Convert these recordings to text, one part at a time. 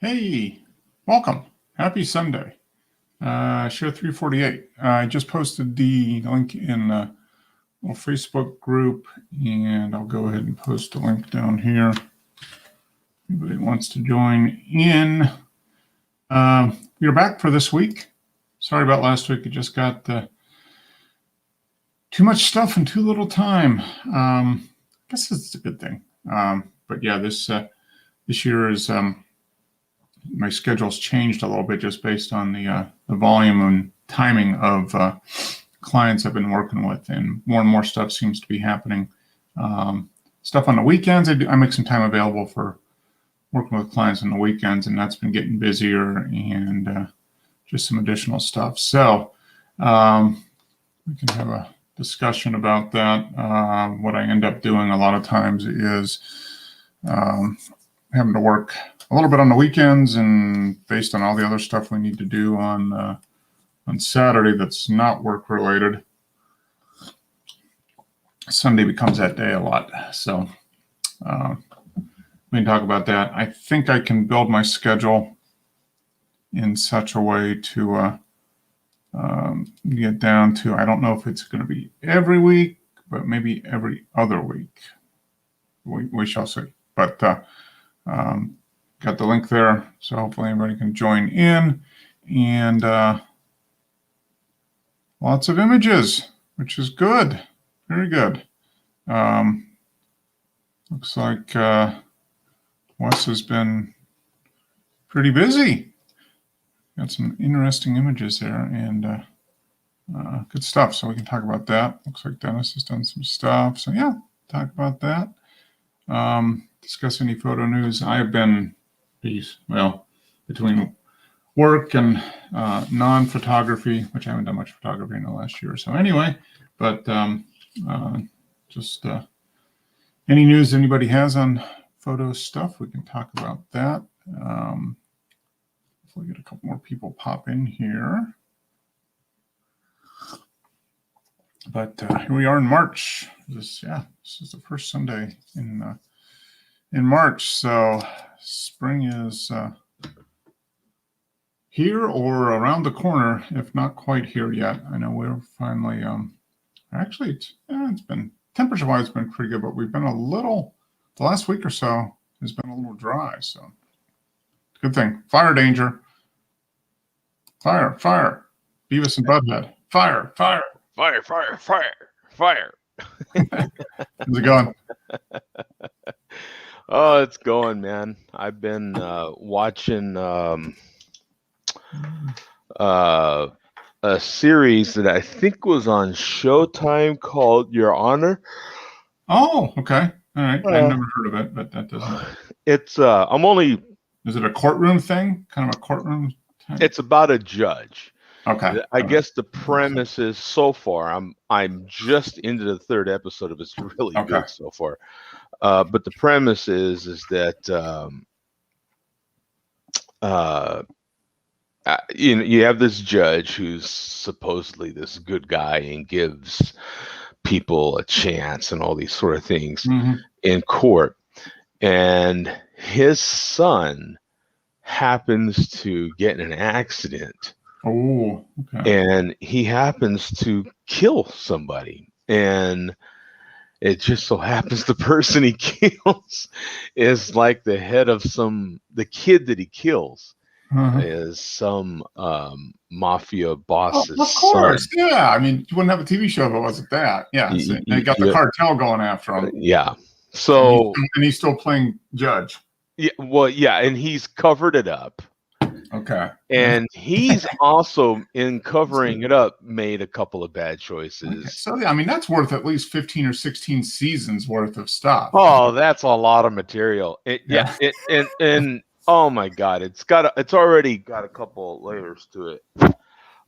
Hey, welcome. Happy Sunday. Show 348. I just posted the link in a little Facebook group, and I'll go ahead and post a link down here. Anybody wants to join in. We're back for this week. Sorry about last week. It just got too much stuff and too little time. I guess it's a good thing. But yeah, this year is... my schedule's changed a little bit just based on the volume and timing of clients I've been working with, and more stuff seems to be happening. Stuff on the weekends, I make some time available for working with clients on the weekends, and that's been getting busier, and just some additional stuff. So we can have a discussion about that. What I end up doing a lot of times is having to work a little bit on the weekends, and based on all the other stuff we need to do on Saturday that's not work related, Sunday becomes that day a lot. So we can talk about that. I think I can build my schedule in such a way to get down to, I don't know if it's going to be every week, but maybe every other week. We shall see. But got the link there, so hopefully everybody can join in. And lots of images, which is good. Very good. Looks like Wes has been pretty busy. Got some interesting images there, and good stuff. So we can talk about that. Looks like Dennis has done some stuff. So yeah, talk about that. Discuss any photo news. I've been between work and non-photography, which I haven't done much photography in the last year or so anyway, but just any news anybody has on photo stuff, we can talk about that. Hopefully get a couple more people pop in here. But here we are in March. This is the first Sunday in March, so spring is here or around the corner, if not quite here yet. I know we're finally, actually, it's been, temperature-wise, it's been pretty good, but we've been the last week or so has been a little dry, so good thing. Fire danger. Fire. Beavis and Butthead. Fire. How's it going? Oh, it's going, man. I've been watching a series that I think was on Showtime called Your Honor. Oh, okay. All right. I've never heard of it, but that doesn't. It's Is it a courtroom thing? Kind of a courtroom thing? It's about a judge. Okay. I guess the premise is, so far, I'm just into the third episode of it. It's really good so far. But the premise is that you have this judge who's supposedly this good guy and gives people a chance and all these sort of things in court, and his son happens to get in an accident. Oh, okay. And he happens to kill somebody, and it just so happens the person he kills is like the head of the kid that he kills is some mafia boss's of course, son. yeah. I mean, you wouldn't have a TV show if it wasn't that. Yeah, they got the cartel going after him. Yeah. So and he's still playing judge. Yeah, well, yeah, and he's covered it up. Okay. And he's also, in covering it up, made a couple of bad choices. Okay. So, yeah, I mean, that's worth at least 15 or 16 seasons worth of stuff. Oh, that's a lot of material. And oh my God, it's already got a couple layers to it.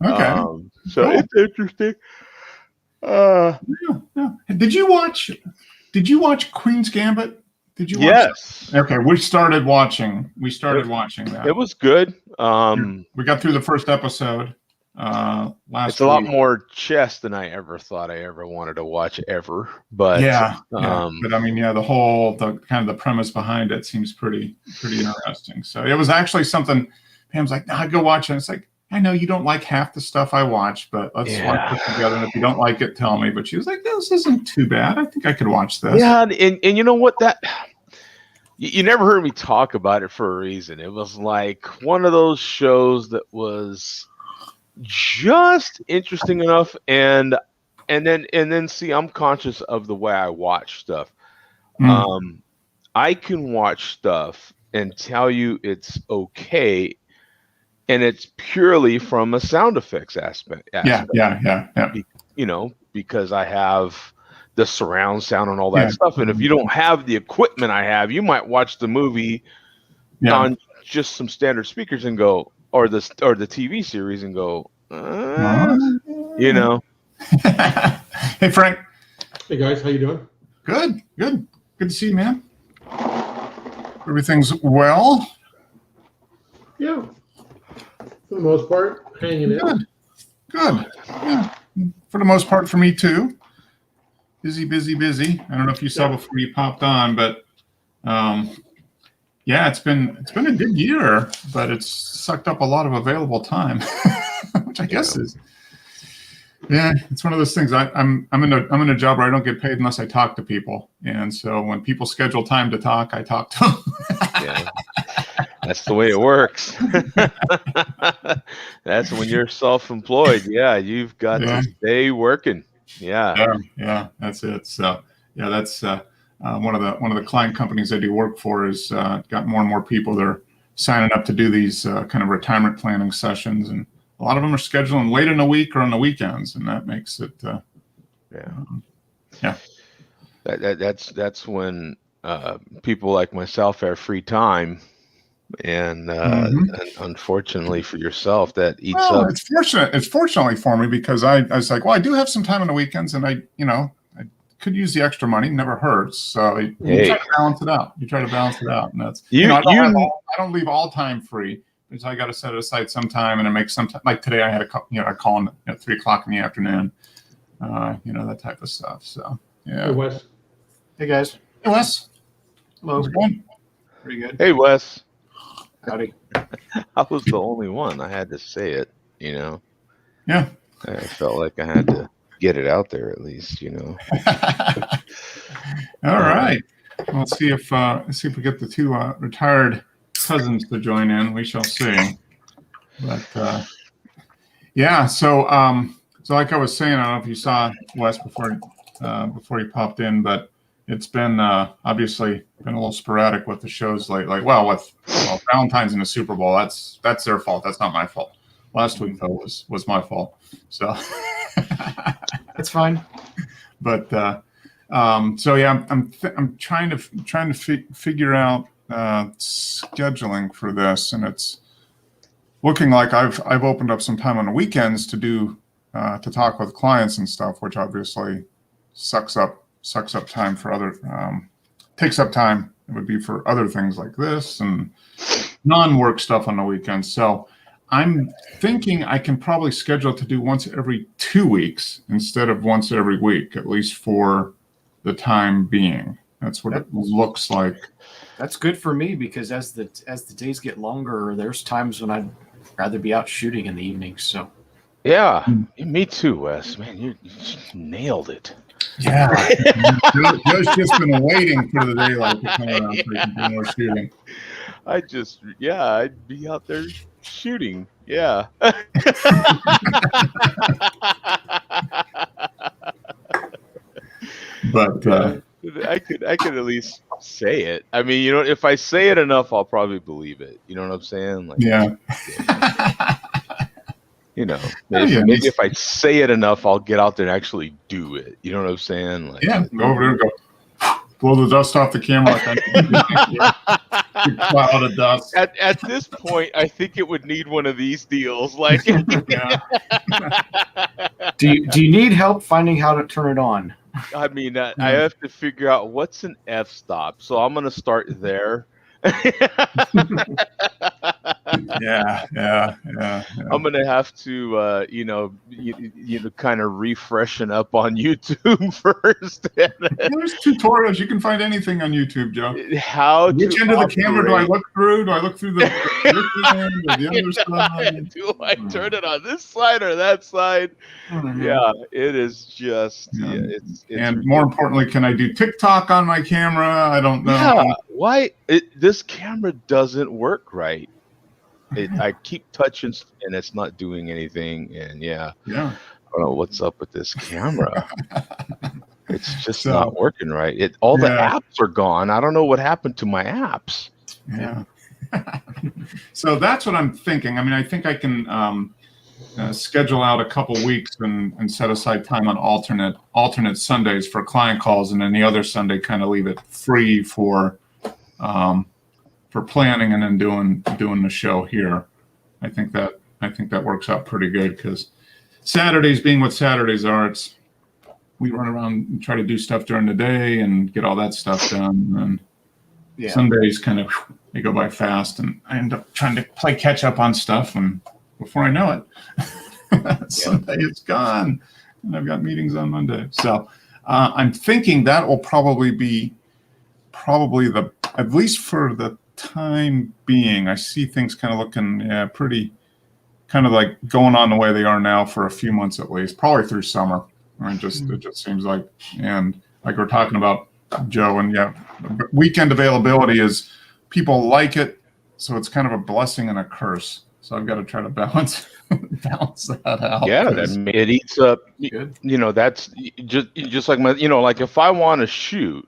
Okay. So it's interesting. Yeah. Did you watch Queen's Gambit? Did you watch Yes. That? Okay, we started watching that. It was good. We got through the first episode. last It's a lot week. more chess than I ever thought I ever wanted to watch ever. But But I mean, the kind of the premise behind it seems pretty interesting. So it was actually something. Pam's like, "No, go watch it." It's like, I know you don't like half the stuff I watch, but let's watch it together. And if you don't like it, tell me. But she was like, "This isn't too bad. I think I could watch this." Yeah, and you know what, that you never heard me talk about it for a reason. It was like one of those shows that was just interesting enough, and then see, I'm conscious of the way I watch stuff. I can watch stuff and tell you it's okay, and it's purely from a sound effects aspect. Yeah. You know, because I have the surround sound and all that stuff. And if you don't have the equipment I have, you might watch the movie on just some standard speakers and go, or the TV series and go, you know. Hey, Frank. Hey guys, how you doing? Good to see you, man. Everything's well? Yeah, for the most part, hanging in. Good. Yeah. For the most part, for me too. Busy. I don't know if you saw before you popped on, but it's been a good year, but it's sucked up a lot of available time, which I guess is. Yeah, it's one of those things. I'm in a job where I don't get paid unless I talk to people, and so when people schedule time to talk, I talk to them. That's the way it works. That's when you're self-employed. Yeah, you've got to stay working. Yeah, that's it. So that's one of the client companies I do work for is got more and more people that are signing up to do these kind of retirement planning sessions, and a lot of them are scheduling late in the week or on the weekends, and that makes it. That's when people like myself have free time, and unfortunately for yourself, that eats up. It's fortunately for me because I was like, well, I do have some time on the weekends, and I could use the extra money. Never hurts. So you try to balance it out. And that's I don't leave all time free. Because I got to set it aside sometime, and it makes some time. Like today, I had a call at 3:00 in the afternoon. That type of stuff. So yeah. Hey Wes. Hey guys. Hey Wes. Hello. How's it going? Pretty good. Hey Wes. Howdy. I was the only one. I had to say it. Yeah. I felt like I had to get it out there at least. All right. Well, let's see if we get the two retired cousins to join in. We shall see. But so like I was saying, I don't know if you saw Wes before you popped in, but it's been obviously been a little sporadic with the shows lately. With Valentine's and the Super Bowl, that's their fault. That's not my fault. Last week though was my fault. So that's fine. But I'm trying to figure out scheduling for this, and it's looking like I've opened up some time on the weekends to do to talk with clients and stuff, which obviously sucks up time for other takes up time. It would be for other things like this and non-work stuff on the weekends. So I'm thinking I can probably schedule to do once every 2 weeks instead of once every week, at least for the time being. That's what it looks like. That's good for me because as the days get longer, there's times when I'd rather be out shooting in the evenings. So yeah, me too, Wes. Man, you nailed it. Yeah, Joe's just been waiting for the daylight to come around so he can do more shooting. I'd be out there shooting. Yeah. But I could at least say it. I mean, if I say it enough, I'll probably believe it. You know what I'm saying? Like, maybe if I say it enough, I'll get out there and actually do it. You know what I'm saying? Like, go over there and go blow the dust off the camera. Cloud of dust. At this point, I think it would need one of these deals. Like, do you need help finding how to turn it on? I mean, I have to figure out what's an f-stop. So I'm going to start there. Yeah. I'm gonna have to, kind of refreshen up on YouTube first. There's tutorials. You can find anything on YouTube, Joe. How Which to end of the camera do I operate. look through? Do I look through the this end or the other side? Do I turn it on this side or that side? Mhm. Yeah, it is just Yeah. it's And more importantly, can I do TikTok on my camera? I don't know. yeah. Why this camera doesn't work right? I keep touching and it's not doing anything. And yeah, Yeah. I don't know what's up with this camera. It's just So, not working right. All the yeah. apps are gone. I don't know what happened to my apps. Yeah. So that's what I'm thinking. I mean, I think I can schedule out a couple weeks and set aside time on alternate Sundays for client calls, and then the other Sunday kind of leave it free for planning and then doing the show here. I think that works out pretty good because Saturdays being what Saturdays are, we run around and try to do stuff during the day and get all that stuff done. And Yeah. Sundays kind of they go by fast, and I end up trying to play catch up on stuff, and before I know it, Sunday is gone, and I've got meetings on Monday. So I'm thinking that will probably be at least for the time being. I see things kind of looking pretty kind of like going on the way they are now for a few months at least, probably through summer. It just seems like, and like we're talking about, Joe, and yeah, weekend availability is people like it, so it's kind of a blessing and a curse. So I've got to try to balance that out. Yeah, it eats up. Good. That's just like like if I want to shoot,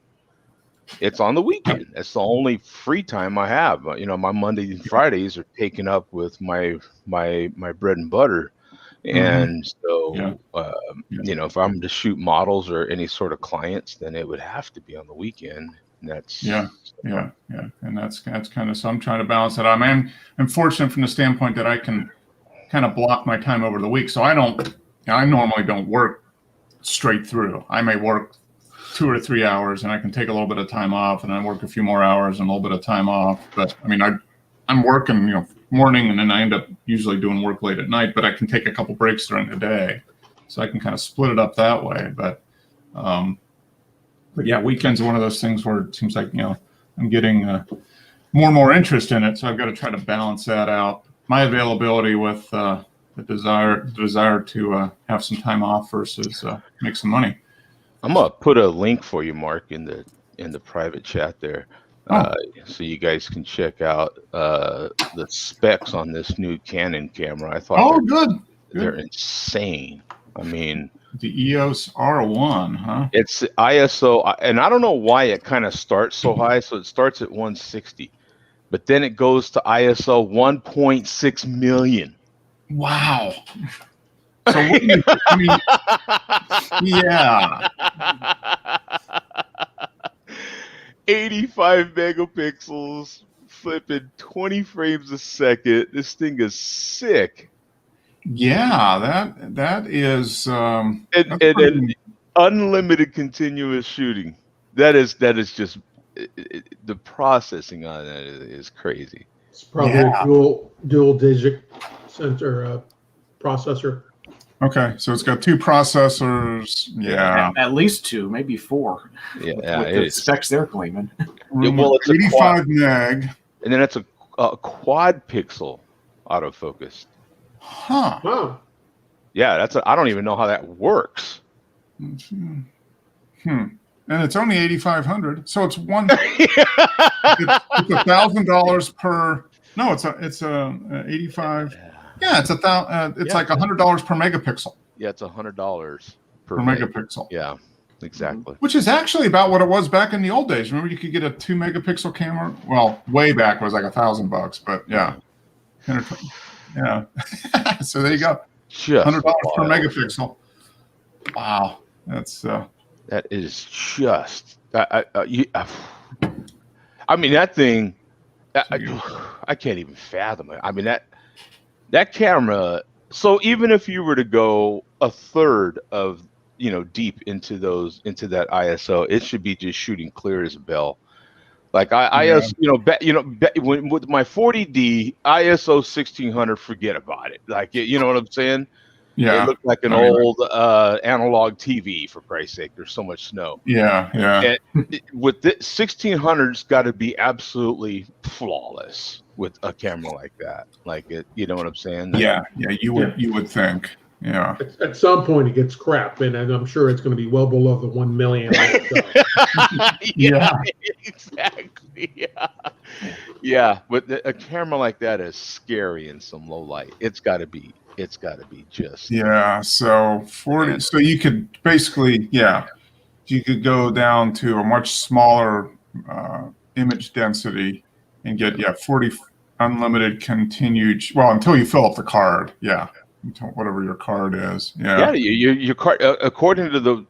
it's on the weekend. That's the only free time I have. My Monday and Fridays are taken up with my bread and butter. And so, if I'm to shoot models or any sort of clients, then it would have to be on the weekend. And that's yeah, and that's kind of, so I'm trying to balance it. I'm fortunate from the standpoint that I can kind of block my time over the week. So I normally don't work straight through. I may work 2 or 3 hours, and I can take a little bit of time off, and I work a few more hours and a little bit of time off. But I mean, I'm working, morning, and then I end up usually doing work late at night, but I can take a couple breaks during the day. So I can kind of split it up that way. But yeah, weekends are one of those things where it seems like, I'm getting more and more interest in it. So I've got to try to balance that out. My availability with the desire to have some time off versus make some money. I'm gonna put a link for you, Mark, in the private chat there. So you guys can check out the specs on this new Canon camera. I thought they're insane. I mean, the EOS R1, huh? It's ISO, and I don't know why it kind of starts so high. So it starts at 160, but then it goes to ISO 1.6 million. Wow. So what do you, I mean, yeah. 85 megapixels, flipping 20 frames a second. This thing is sick. Yeah, that is and unlimited continuous shooting. That is just the processing on that is crazy. It's probably a dual digit sensor processor. Okay, so it's got 2 processors. Yeah, at least 2, maybe 4. Yeah, with the specs they're claiming. Well, it's 85 meg, and then it's a quad pixel autofocus. Huh. Oh. Yeah, I don't even know how that works. And it's only 8,500, so it's one. It's $1,000 per. No, it's a 85. Yeah, it's it's like $100 per megapixel. Yeah, it's $100 per megapixel. Yeah, exactly. Which is actually about what it was back in the old days. Remember, you could get a 2 megapixel camera. Well, way back it was like $1,000, but yeah. Yeah. So there you go. Just $100 per megapixel. Wow. That is just. I mean, that thing. I can't even fathom it. I mean, that camera. So even if you were to go a third of deep into that ISO, it should be just shooting clear as a bell. Like Yeah. with my 40D ISO 1600, forget about it. Like you know what I'm saying? Yeah. It looked like an I mean, old analog TV, for Christ's sake. There's so much snow. Yeah. Yeah. With the 1600's got to be absolutely flawless with a camera like that. Like it, you know what I'm saying? Yeah. Yeah. You would think. Yeah. At some point, it gets crap, and I'm sure it's going to be well below the 1 million. Yeah, exactly. Yeah, yeah. But a camera like that is scary in some low light. It's got to be just. Yeah. So 40. So you could basically, you could go down to a much smaller image density and get 40 unlimited continued. Well, until you fill up the card. Yeah. Until whatever your card is. Yeah. Yeah, your card according to the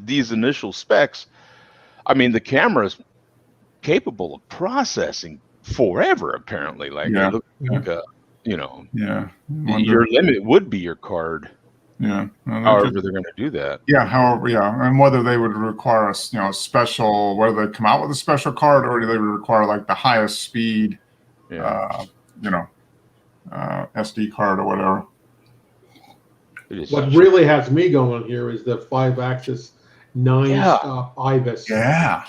these initial specs. I mean, the camera's capable of processing forever. Apparently, like Yeah. it looks like Yeah. your limit would be your card. Yeah. Well, However, they're going to do that. Yeah, however, and whether they would require a special, whether they come out with a special card or they would require like the highest speed, Yeah. SD card or whatever. What really has me going here is the 5-axis 9-stop IBIS. Yeah.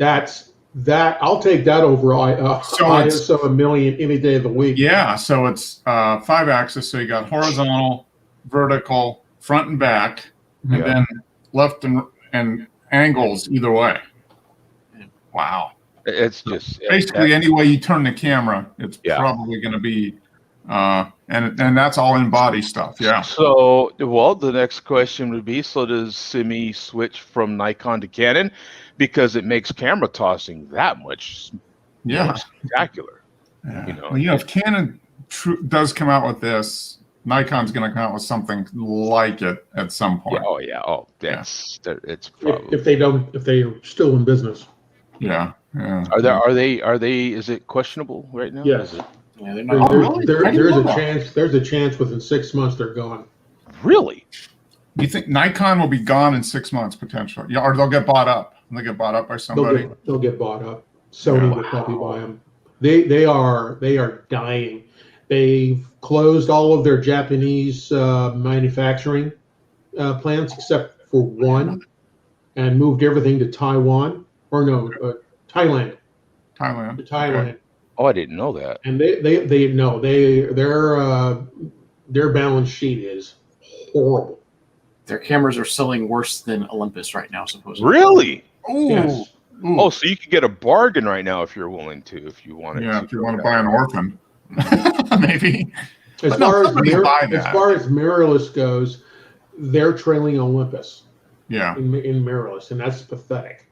I'll take that over So ISO a million any day of the week. Yeah, so it's 5-axis, so you got horizontal, vertical, front and back, and then left and angles either way. Wow. It's just Basically, any way you turn the camera, it's probably going to be, and that's all in body stuff. Yeah. So, well, the next question would be: so does Simi switch from Nikon to Canon because it makes camera tossing that much more spectacular? Yeah. Well, if Canon does come out with this, Nikon's going to come out with something like it at some point. Yeah. Oh, yeah. It's probably if they're still in business. Yeah. Yeah. Are they? Is it questionable right now? Yes. Yeah, they're not. There's a chance within 6 months they're gone. Really? You think Nikon will be gone in 6 months potentially? Yeah, or they'll get bought up. They'll get bought up by somebody. They'll get bought up. Sony will probably buy them. They are dying. They've closed all of their Japanese manufacturing plants except for one, and moved everything to Taiwan. Or no, Thailand. Thailand. To Thailand. Okay. Oh, I didn't know that. And their balance sheet is horrible. Their cameras are selling worse than Olympus right now, supposedly. Really? Ooh. Yes. Ooh. Oh, so you could get a bargain right now if you're willing to, if you want to. Yeah, if you want to buy an orphan, maybe. As far as mirrorless goes, they're trailing Olympus. Yeah. In mirrorless, and that's pathetic.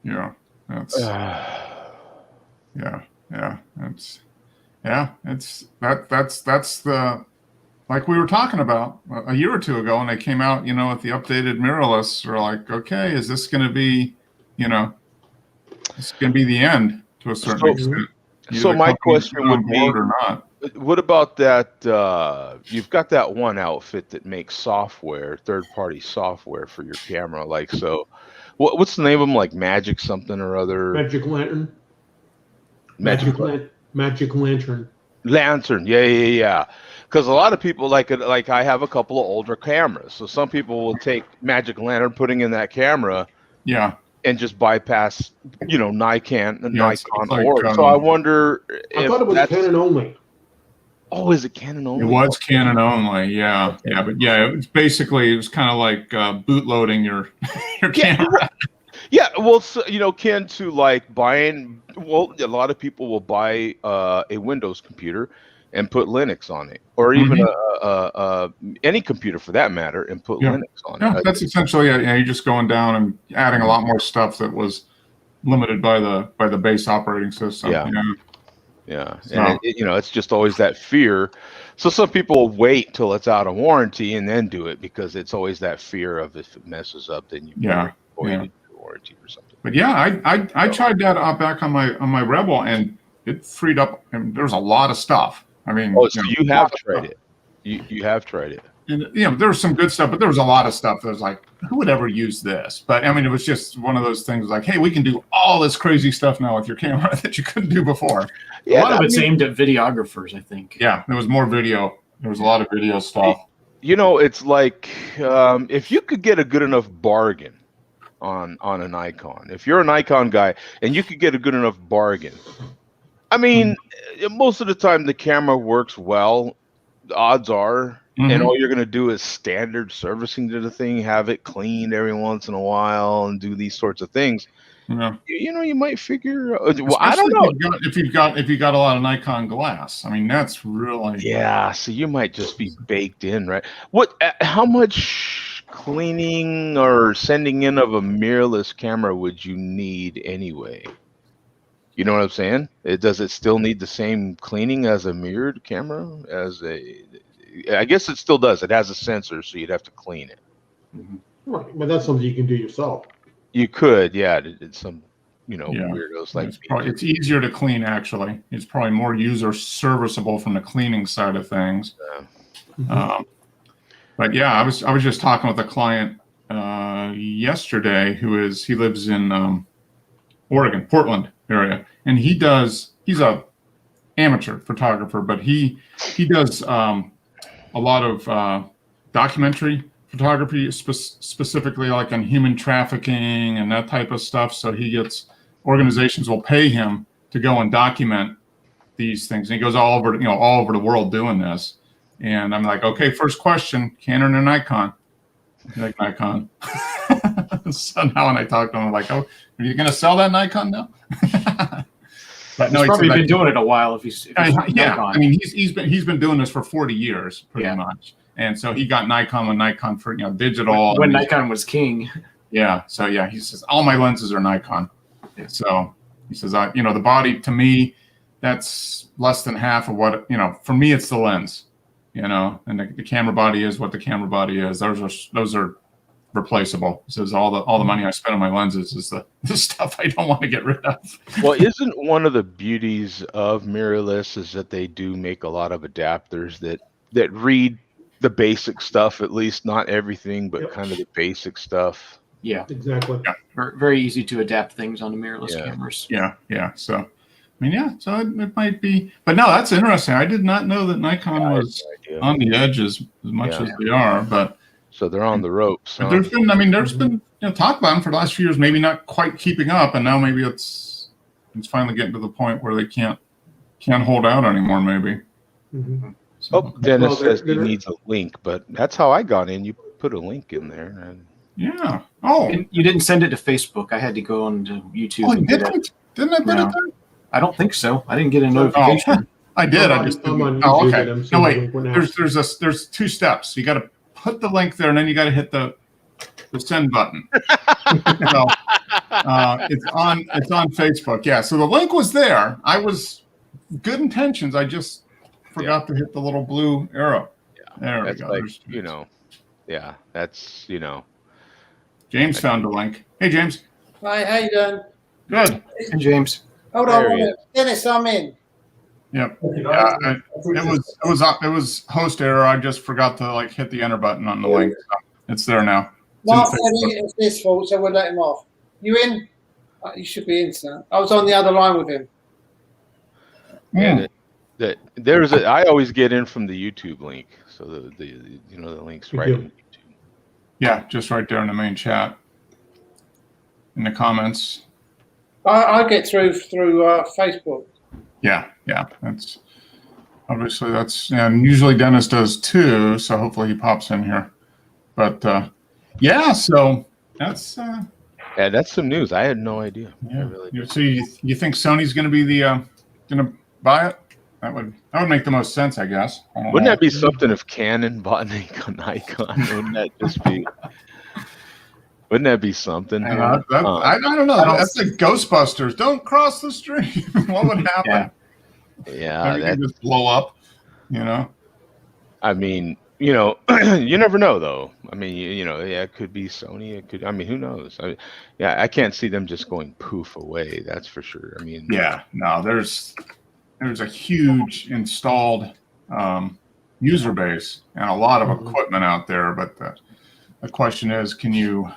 Yeah. That's. That's the, like we were talking about a year or two ago when they came out, with the updated mirrorless. We're like, okay, is this going to be, it's going to be the end to a certain extent. So my question would be, or not. What about that? You've got that one outfit that makes software, third-party software for your camera. Like, so what's the name of them? Like Magic something or other? Magic Lantern. Magic Lantern. Lantern. Yeah. Because a lot of people like I have a couple of older cameras, so some people will take Magic Lantern, putting in that camera. Yeah. And just bypass, Nikon Like, or. So I wonder. I thought it was Canon only. Oh, is it Canon only? It was Canon only, yeah. Okay. Yeah, but it was kind of like bootloading your camera. Yeah, well, so, Ken, to like buying. Well, a lot of people will buy a Windows computer and put Linux on it, or even any computer for that matter, and put Linux on it. That's essentially it. You're just going down and adding a lot more stuff that was limited by the base operating system. Yeah, So, and it's just always that fear. So some people will wait till it's out of warranty and then do it because it's always that fear of if it messes up, then you voided the warranty or something. But I tried that out back on my Rebel, and it freed up. And there's a lot of stuff. I mean, so you have tried it. You have tried it. And there was some good stuff, but there was a lot of stuff that was like, who would ever use this? But I mean, it was just one of those things like, hey, we can do all this crazy stuff now with your camera that you couldn't do before. A lot of it's aimed at videographers, I think. Yeah, there was more video. There was a lot of video stuff. It's like if you could get a good enough bargain on a Nikon, if you're a Nikon guy and you could get a good enough bargain, I mean, most of the time the camera works well. The odds are, and all you're going to do is standard servicing to the thing, have it cleaned every once in a while, and do these sorts of things. Yeah. You might figure. Well, I don't know if you've got a lot of Nikon glass. I mean, that's really So you might just be baked in, right? What? How much cleaning or sending in of a mirrorless camera would you need anyway? You know what I'm saying? Does it still need the same cleaning as a mirrored camera? I guess it still does. It has a sensor, so you'd have to clean it. Right, but that's something you can do yourself. You could, it's some, weirdos like it's easier to clean. Actually, it's probably more user serviceable from the cleaning side of things. But yeah, I was just talking with a client yesterday he lives in Oregon, Portland area, and he's a amateur photographer, but he does a lot of documentary photography, specifically like on human trafficking and that type of stuff. So organizations will pay him to go and document these things. And he goes all over the world doing this. And I'm like, okay, first question, Canon or Nikon? Like Nikon. So now when I talk to him, I'm like, oh, are you going to sell that Nikon now? But no, he's probably been doing it a while. If he's Nikon. I mean, he's been doing this for 40 years, pretty much. And so he got Nikon when Nikon for digital. When Nikon was king. Yeah. So yeah, he says all my lenses are Nikon. So he says, the body to me, that's less than half of what for me it's the lens, and the camera body is what the camera body is. Those are replaceable. He says all the money I spend on my lenses is the stuff I don't want to get rid of. Well, isn't one of the beauties of mirrorless is that they do make a lot of adapters that read the basic stuff, at least not everything, but kind of the basic stuff. Yeah, exactly. Yeah. Very easy to adapt things on the mirrorless cameras. Yeah. So, I mean, so it might be, but no, that's interesting. I did not know that Nikon was on the edge as much as they are, but so they're on the ropes. But there's been talk about them for the last few years, maybe not quite keeping up, and now maybe it's finally getting to the point where they can't hold out anymore. Maybe. So, Dennis says he needs a link, but that's how I got in. You put a link in there, and yeah. Oh, you didn't send it to Facebook. I had to go onto YouTube. Oh, didn't I put it there? I don't think so. I didn't get a notification. I did. I just didn't. Oh, okay. No, wait. There's two steps. You got to put the link there, and then you got to hit the send button. So it's on Facebook. Yeah. So the link was there. I was good intentions. I just forgot to hit the little blue arrow. There we go. Like, that's James found the link. Hey, James. Hi, how you doing? Good. Hey, James. Hold on a minute. Dennis, I'm in. Yep. Yeah, it was host error. I just forgot to hit the enter button on the link. So it's there now. Mark said it's his fault, so we'll let him off. You in? You should be in, sir. I was on the other line with him. Yeah. I always get in from the YouTube link, so the link's right in YouTube. Yeah, just right there in the main chat, in the comments. I get through Facebook. Yeah, that's obviously and usually Dennis does too. So hopefully he pops in here. But so that's that's some news. I had no idea. Yeah. So you think Sony's going to be going to buy it? That would make the most sense, I guess. Wouldn't that be something if Canon bought Nikon? Wouldn't that just be? Wouldn't that be something? I don't know. That's like Ghostbusters. Don't cross the street. What would happen? Yeah, that just blow up. I mean, you never know, though. I mean, it could be Sony. It could. I mean, who knows? I can't see them just going poof away. That's for sure. I mean, there's a huge installed user base and a lot of Mhm. equipment out there. But the question is, can you?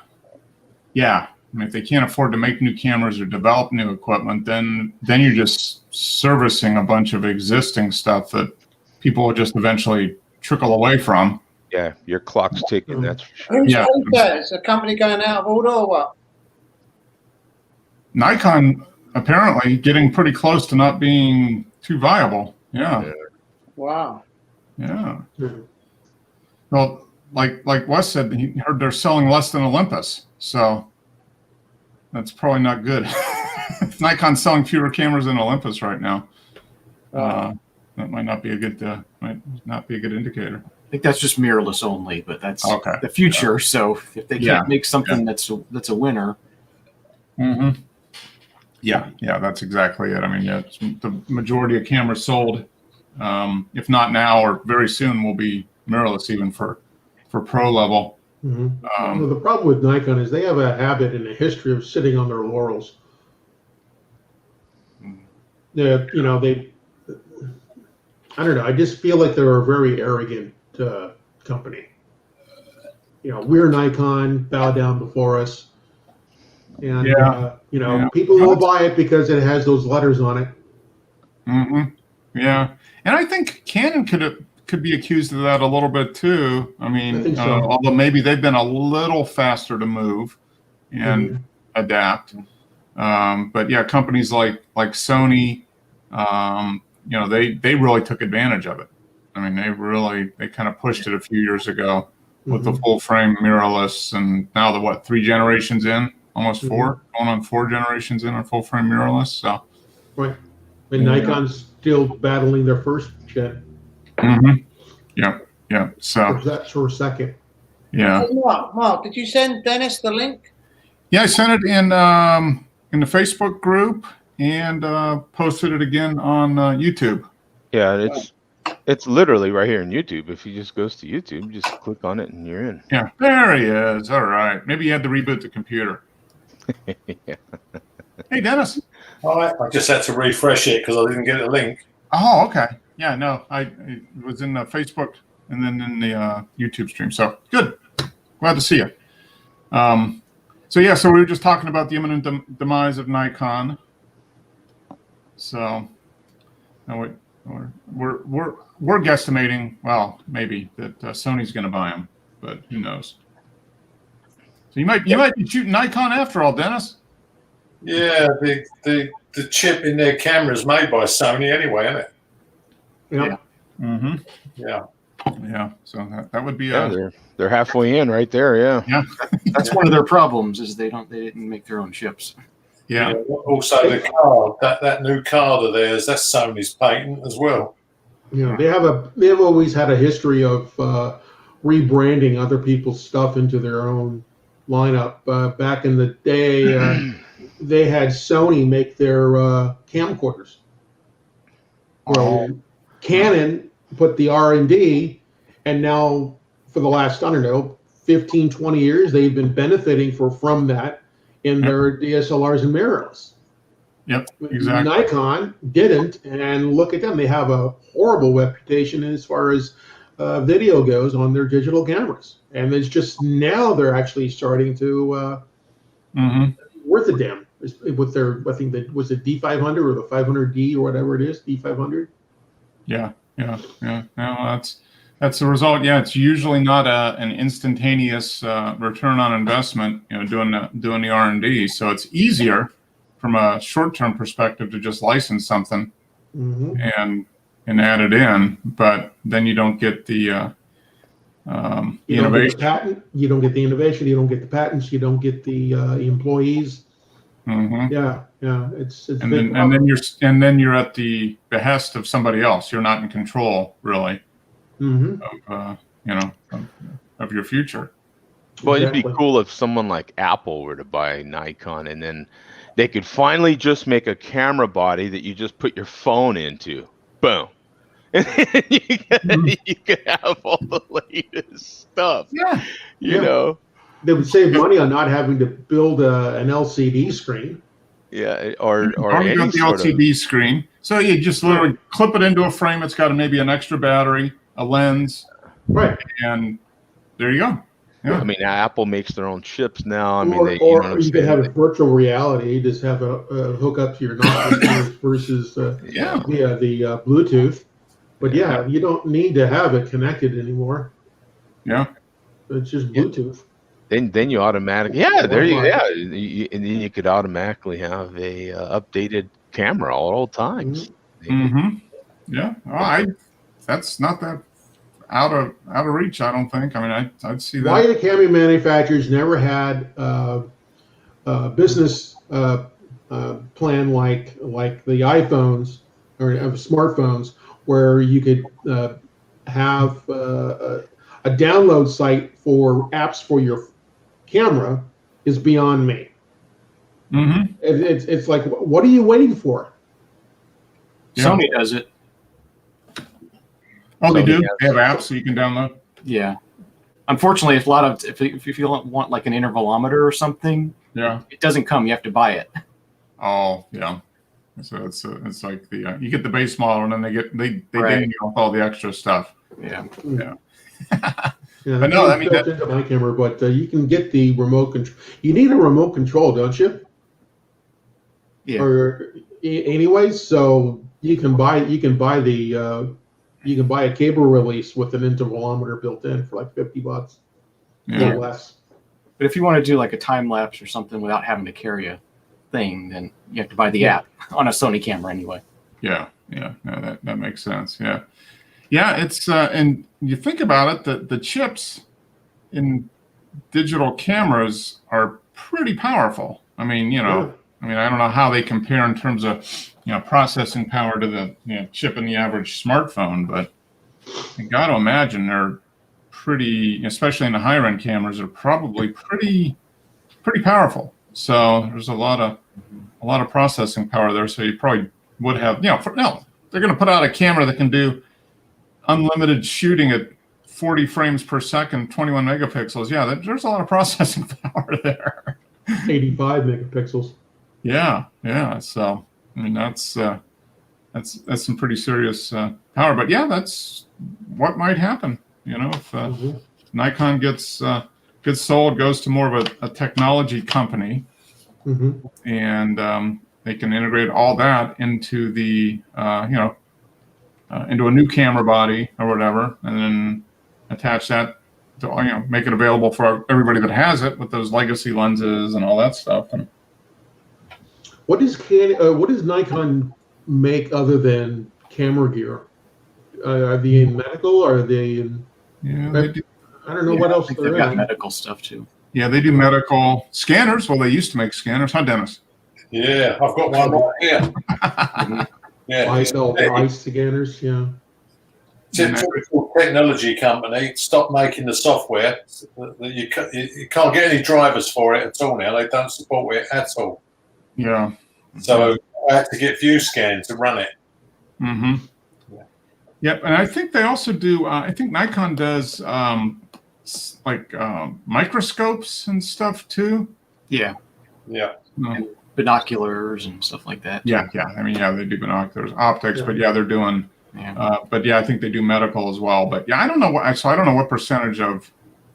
Yeah, I mean, if they can't afford to make new cameras or develop new equipment, then you're just servicing a bunch of existing stuff that people will just eventually trickle away from. Yeah, your clock's ticking. That's for sure. Who's Yeah. that? Is the company going out of order or what? Nikon apparently getting pretty close to not being too viable. Yeah, Wow. yeah. Mhm. Well, like Wes said, he heard they're selling less than Olympus, so that's probably not good. Nikon's selling fewer cameras than Olympus right now. That might not be a good indicator. I think that's just mirrorless only, but that's Okay. the future. So if they Yeah. can't make something that's a winner, Mm-hmm. Yeah, that's exactly it. I mean, yeah, the majority of cameras sold, if not now or very soon, will be mirrorless, even for pro level. Mhm. Well, the problem with Nikon is they have a habit and a history of sitting on their laurels. They I don't know. I just feel like they're a very arrogant company. We're Nikon, bow down before us. And, Yeah. people will buy it because it has those letters on it. Mm-hmm. Yeah, and I think Canon could be accused of that a little bit too. I mean, I think so. although maybe they've been a little faster to move and adapt. But yeah, companies like Sony, they really took advantage of it. I mean, they kind of pushed it a few years ago with the full frame mirrorless, and now 3 generations in, almost 4, going on 4 generations in on full frame mirrorless. So, Right. And Nikon's still battling their first gen. Yeah. So That's her second. yeah. Hey, Mark, did you send Dennis the link? Yeah, I sent it in the Facebook group and posted it again on YouTube. Yeah, it's literally right here in YouTube. If he just goes to YouTube, just click on it and you're in. Yeah, there he is. All right. Maybe you had to reboot the computer. Yeah. Hey, Dennis. I just had to refresh it because I didn't get a link. Oh, okay. Yeah, no, it was in the Facebook and then in the YouTube stream. So good. Glad to see you. So we were just talking about the imminent demise of Nikon. So now we're guesstimating. Well, maybe that Sony's going to buy them, but who knows? So you might be shooting Nikon after all, Dennis. Yeah, the chip in their camera is made by Sony anyway, isn't it? Yeah. Mm-hmm. Yeah. Yeah. So that would be Yeah, they're halfway in right there. Yeah. that's one of their problems is they didn't make their own chips. yeah. Also, the card, that new card of theirs, that's Sony's patent as well. They've always had a history of rebranding other people's stuff into their own lineup. Back in the day, they had Sony make their camcorders. Well, Canon put the R&D, and now for the last, 15, 20 years, they've been benefiting from that in their DSLRs and mirrorless. Yep, exactly. Nikon didn't, and look at them. They have a horrible reputation as far as video goes on their digital cameras. And it's just now they're actually starting to worth a damn with their, I think that was the D500 or the 500D or whatever it is, D500. Yeah. No, that's the result. Yeah, it's usually not an instantaneous return on investment. Doing the R&D, so it's easier from a short-term perspective to just license something and add it in, but then you don't get the innovation. Patent. You don't get the innovation. You don't get the patents. You don't get the employees. Yeah. It's and then you're at the behest of somebody else. You're not in control really of your future. Well, it'd be cool if someone like Apple were to buy Nikon, and then they could finally just make a camera body that you just put your phone into. Boom. And then you could have all the latest stuff. Yeah. You know. They would save money on not having to build an LCD screen. Yeah, or any any got the sort LCD screen. So you just literally clip it into a frame. It's got maybe an extra battery, a lens, Right. and there you go. Yeah. I mean, Apple makes their own chips now. I mean, Or, you know what I'm you can saying? have it virtual reality. Just have a hook up to your nostrils versus Yeah. via the Bluetooth. But yeah, you don't need to have it connected anymore. Yeah. It's just Yeah. Bluetooth. Then you automatically, there you, and then you could automatically have a updated camera at all times. Mm-hmm. Yeah. Well, that's not that out of reach, I don't think. I mean, I'd see that. Why the camera manufacturers never had business plan like the iPhones or smartphones, where you could have a download site for apps for your camera, is beyond me. Mm-hmm. It's like, what are you waiting for? Yeah. Sony does it. Oh, they Sony do? has- They have apps so you can download? Yeah. Unfortunately, if a lot of if you want like an intervalometer or something, Yeah. it doesn't come. You have to buy it. Oh, yeah. So it's like the you get the base model, and then they Right. ding you with all the extra stuff. Yeah. Yeah, But no, I mean, built into my camera, but you can get the remote control. You need a remote control, don't you? Yeah. Or anyways, so you can buy the you can buy a cable release with an intervalometer built in for like $50 Yeah. or less. But if you want to do like a time lapse or something without having to carry a thing, then you have to buy the app on a Sony camera anyway. Yeah. Yeah. No, that makes sense. Yeah. Yeah. It's and you think about it, the chips in digital cameras are pretty powerful. I mean, Yeah. I don't know how they compare in terms of, processing power to the chip in the average smartphone, but I got to imagine they're pretty, especially in the higher end cameras, are probably pretty powerful. So there's a lot of processing power there. So you probably would have, they're going to put out a camera that can do unlimited shooting at 40 frames per second, 21 megapixels. Yeah, there's a lot of processing power there. 85 megapixels. Yeah. So I mean, that's some pretty serious power. But yeah, that's what might happen. If Nikon gets sold, goes to more of a technology company, and they can integrate all that into the into a new camera body or whatever, and then attach that to make it available for everybody that has it with those legacy lenses and all that stuff. And What does Nikon make other than camera gear? Are they in medical? Are they in? yeah, they do. I don't know what I else think they're they've got in. medical stuff too. Yeah, they do medical scanners. Well, they used to make scanners, huh, Dennis? Yeah, I've got one right here. Yeah, Ice scanners. Yeah. it's a typical technology company. Stopped making the software. You can't get any drivers for it at all now. They don't support it at all. Yeah. So I had to get ViewScan to run it. Mm-hmm. Yeah. Yep, and I think they also do. I think Nikon does microscopes and stuff too. Yeah. Yeah. Binoculars and stuff like that. Yeah. I mean, they do binoculars, optics, but they're doing. Yeah. But I think they do medical as well. But I don't know what. So I don't know what percentage of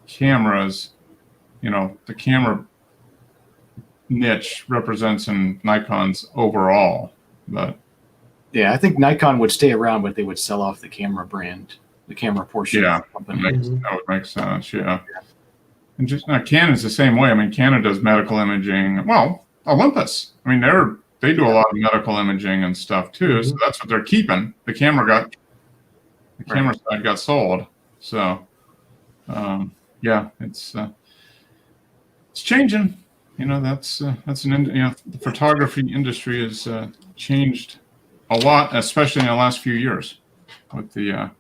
cameras, the camera niche represents in Nikon's overall. But Yeah, I think Nikon would stay around, but they would sell off the camera brand, the camera portion of the company. that would make sense. Yeah. And just Canon's the same way. I mean, Canon does medical imaging. Well, Olympus. I mean, they do a lot of medical imaging and stuff too. So that's what they're keeping. The camera side got sold. So, it's changing. That's the photography industry has changed a lot, especially in the last few years, with the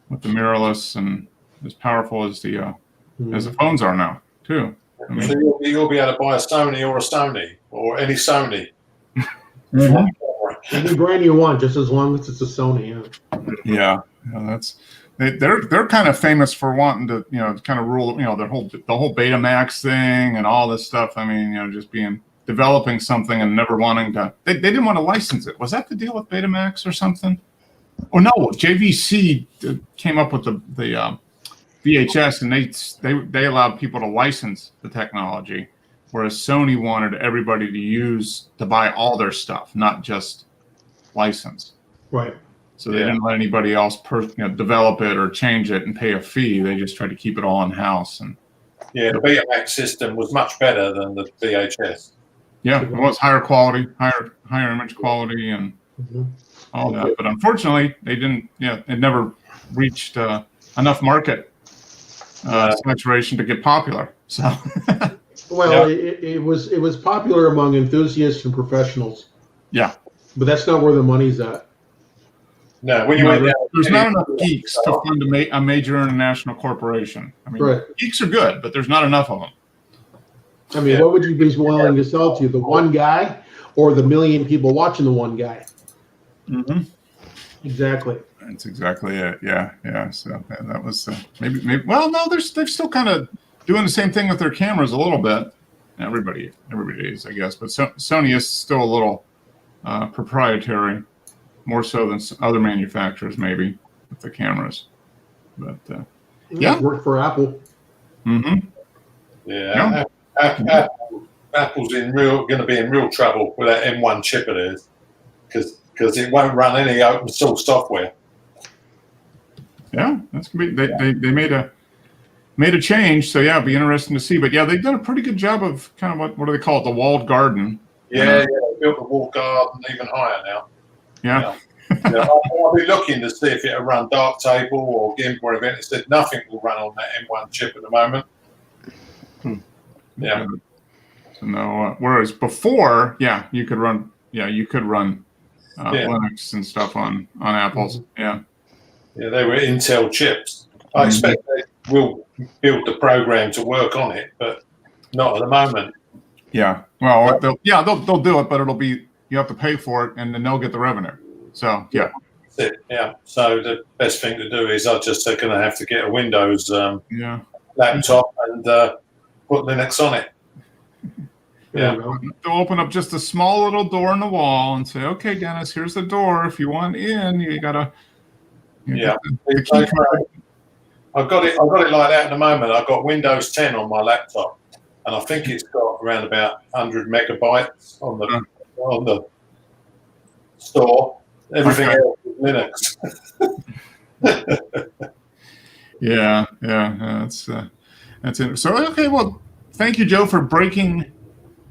mirrorless and as powerful as the phones are now too. I mean, So you'll be able to buy a Sony or any Sony. Any brand you want, just as long as it's a Sony. Yeah, they're kind of famous for wanting to kind of rule the whole Betamax thing and all this stuff. I mean, just developing something and never wanting to. They didn't want to license it. Was that the deal with Betamax or something? Oh no, JVC came up with the VHS, and they allowed people to license the technology, whereas Sony wanted everybody to buy all their stuff, not just license. Right. So they didn't let anybody else develop it or change it and pay a fee. They just tried to keep it all in house. And Yeah, the Betamax system was much better than the VHS. yeah, it was higher quality, higher image quality, and all that. But unfortunately, they didn't. Yeah, it never reached enough market saturation to get popular. So Well, it was popular among enthusiasts and professionals, yeah, but that's not where the money's at. No, when you went down, there's not enough geeks to fund a major international corporation. I mean, Right. geeks are good, but there's not enough of them. I mean, what would you be willing to sell to? The one guy or the million people watching the one guy? Mm-hmm. Exactly. That's exactly it. Yeah. So that was maybe. Well, no, they're still kind of doing the same thing with their cameras a little bit. Everybody is, I guess, but Sony is still a little proprietary, more so than other manufacturers, maybe with the cameras. But It worked for Apple. mm-hmm. yeah, Apple's going to be in real trouble with that M1 chip of theirs because it won't run any open source software. Yeah, that's gonna be. They made a change, so yeah, it'll be interesting to see. But yeah, they've done a pretty good job of kind of what do they call it, the walled garden. Yeah, they built the walled garden even higher now. Yeah. I'll be looking to see if it'll run Darktable or GIMP or event. It said nothing will run on that M1 chip at the moment. Yeah. So no. Whereas before, you could run Linux and stuff on Apple's. Yeah. Yeah, they were Intel chips. I expect they will build the program to work on it, but not at the moment. Yeah. Well, they'll do it, but it'll be you have to pay for it, and then they'll get the revenue. So yeah. That's it. Yeah. So the best thing to do is they're going to have to get a Windows laptop and put Linux on it. Yeah. They'll open up just a small little door in the wall and say, "Okay, Dennis, here's the door. If you want in, you gotta." I've got it like that at the moment. I've got Windows 10 on my laptop, and I think it's got around about 100 megabytes on the store. Everything else is Linux. Yeah, that's it. So okay, well, thank you, Joe, for breaking.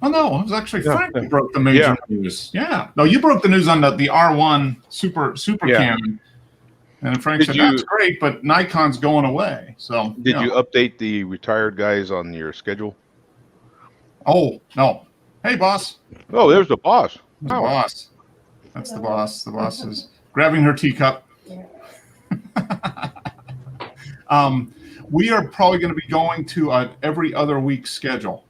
Oh no, it was actually Frank who broke the major news. Yeah, no, you broke the news on the R1 Super Canon. And Frank said, that's great, but Nikon's going away. So did you update the retired guys on your schedule? Oh, no. Hey, boss. Oh, there's the boss. The boss. That's the boss. The boss is grabbing her teacup. We are probably going to be going to an every other week schedule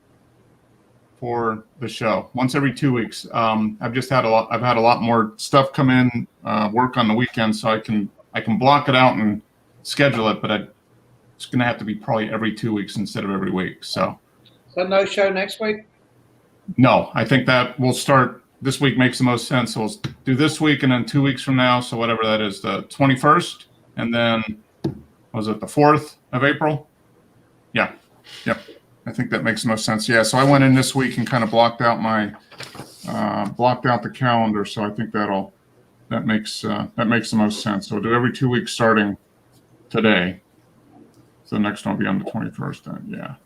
for the show, once every 2 weeks. I've had a lot more stuff come in, work on the weekend, so I can block it out and schedule it, but it's going to have to be probably every 2 weeks instead of every week. So no show next week? No, I think that we'll start this week makes the most sense. So we'll do this week and then 2 weeks from now. So whatever that is, the 21st, and then was it the 4th of April? Yeah. Yep. I think that makes the most sense. Yeah. So I went in this week and kind of blocked out the calendar. So I think that makes the most sense. So we'll do every 2 weeks starting today. So the next one will be on the 21st then. Yeah.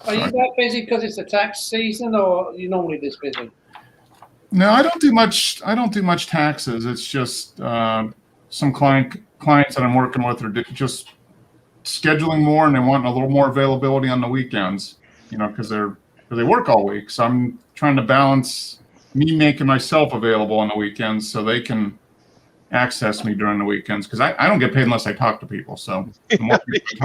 Are you that busy because it's the tax season, or are you normally this busy? No, I don't do much taxes. It's just some clients that I'm working with are just scheduling more, and they want a little more availability on the weekends, because they work all week. So I'm trying to balance me making myself available on the weekends so they can access me during the weekends, because I don't get paid unless I talk to people. So the more people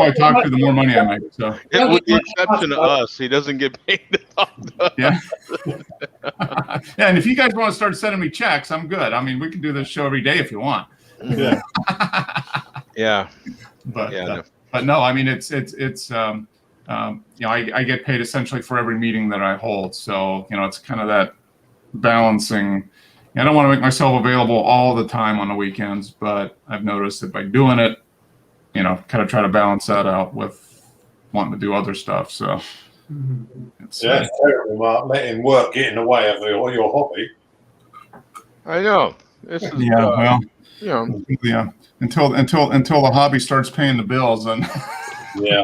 I talk to, the more money I make. So with the exception of us, he doesn't get paid to talk to us. Yeah. Yeah, and if you guys want to start sending me checks, I'm good. I mean, we can do this show every day if you want. Yeah. Yeah. But no, I mean it's I get paid essentially for every meeting that I hold. So it's kind of that balancing. I don't want to make myself available all the time on the weekends, but I've noticed that by doing it, kind of try to balance that out with wanting to do other stuff. So it's Yeah, it's terrible, Mark, letting work get in the way of your hobby. I know. This is well, you know, until the hobby starts paying the bills, and Yeah.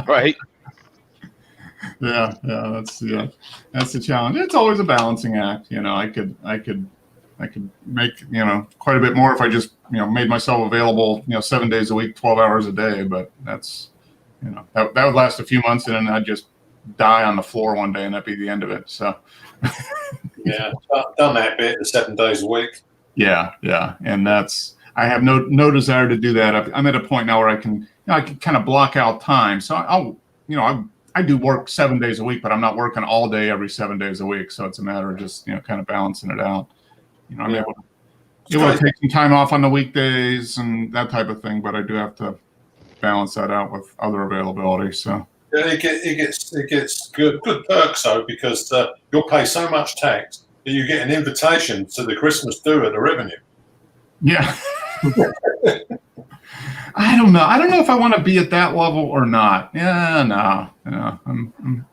right. that's the challenge. It's always a balancing act. I could make quite a bit more if I just made myself available 7 days a week, 12 hours a day. But that's that would last a few months, and then I'd just die on the floor one day, and that'd be the end of it. So Yeah, done that bit the 7 days a week. yeah, and I have no desire to do that. I'm at a point now where I can kind of block out time. So I do work 7 days a week, but I'm not working all day every 7 days a week. So it's a matter of just kind of balancing it out. I'm able to take some time off on the weekdays and that type of thing, but I do have to balance that out with other availability. So Yeah, it gets good perks though, because you'll pay so much tax that you get an invitation to the Christmas do at the revenue. yeah. I don't know. I don't know if I want to be at that level or not. Yeah, no.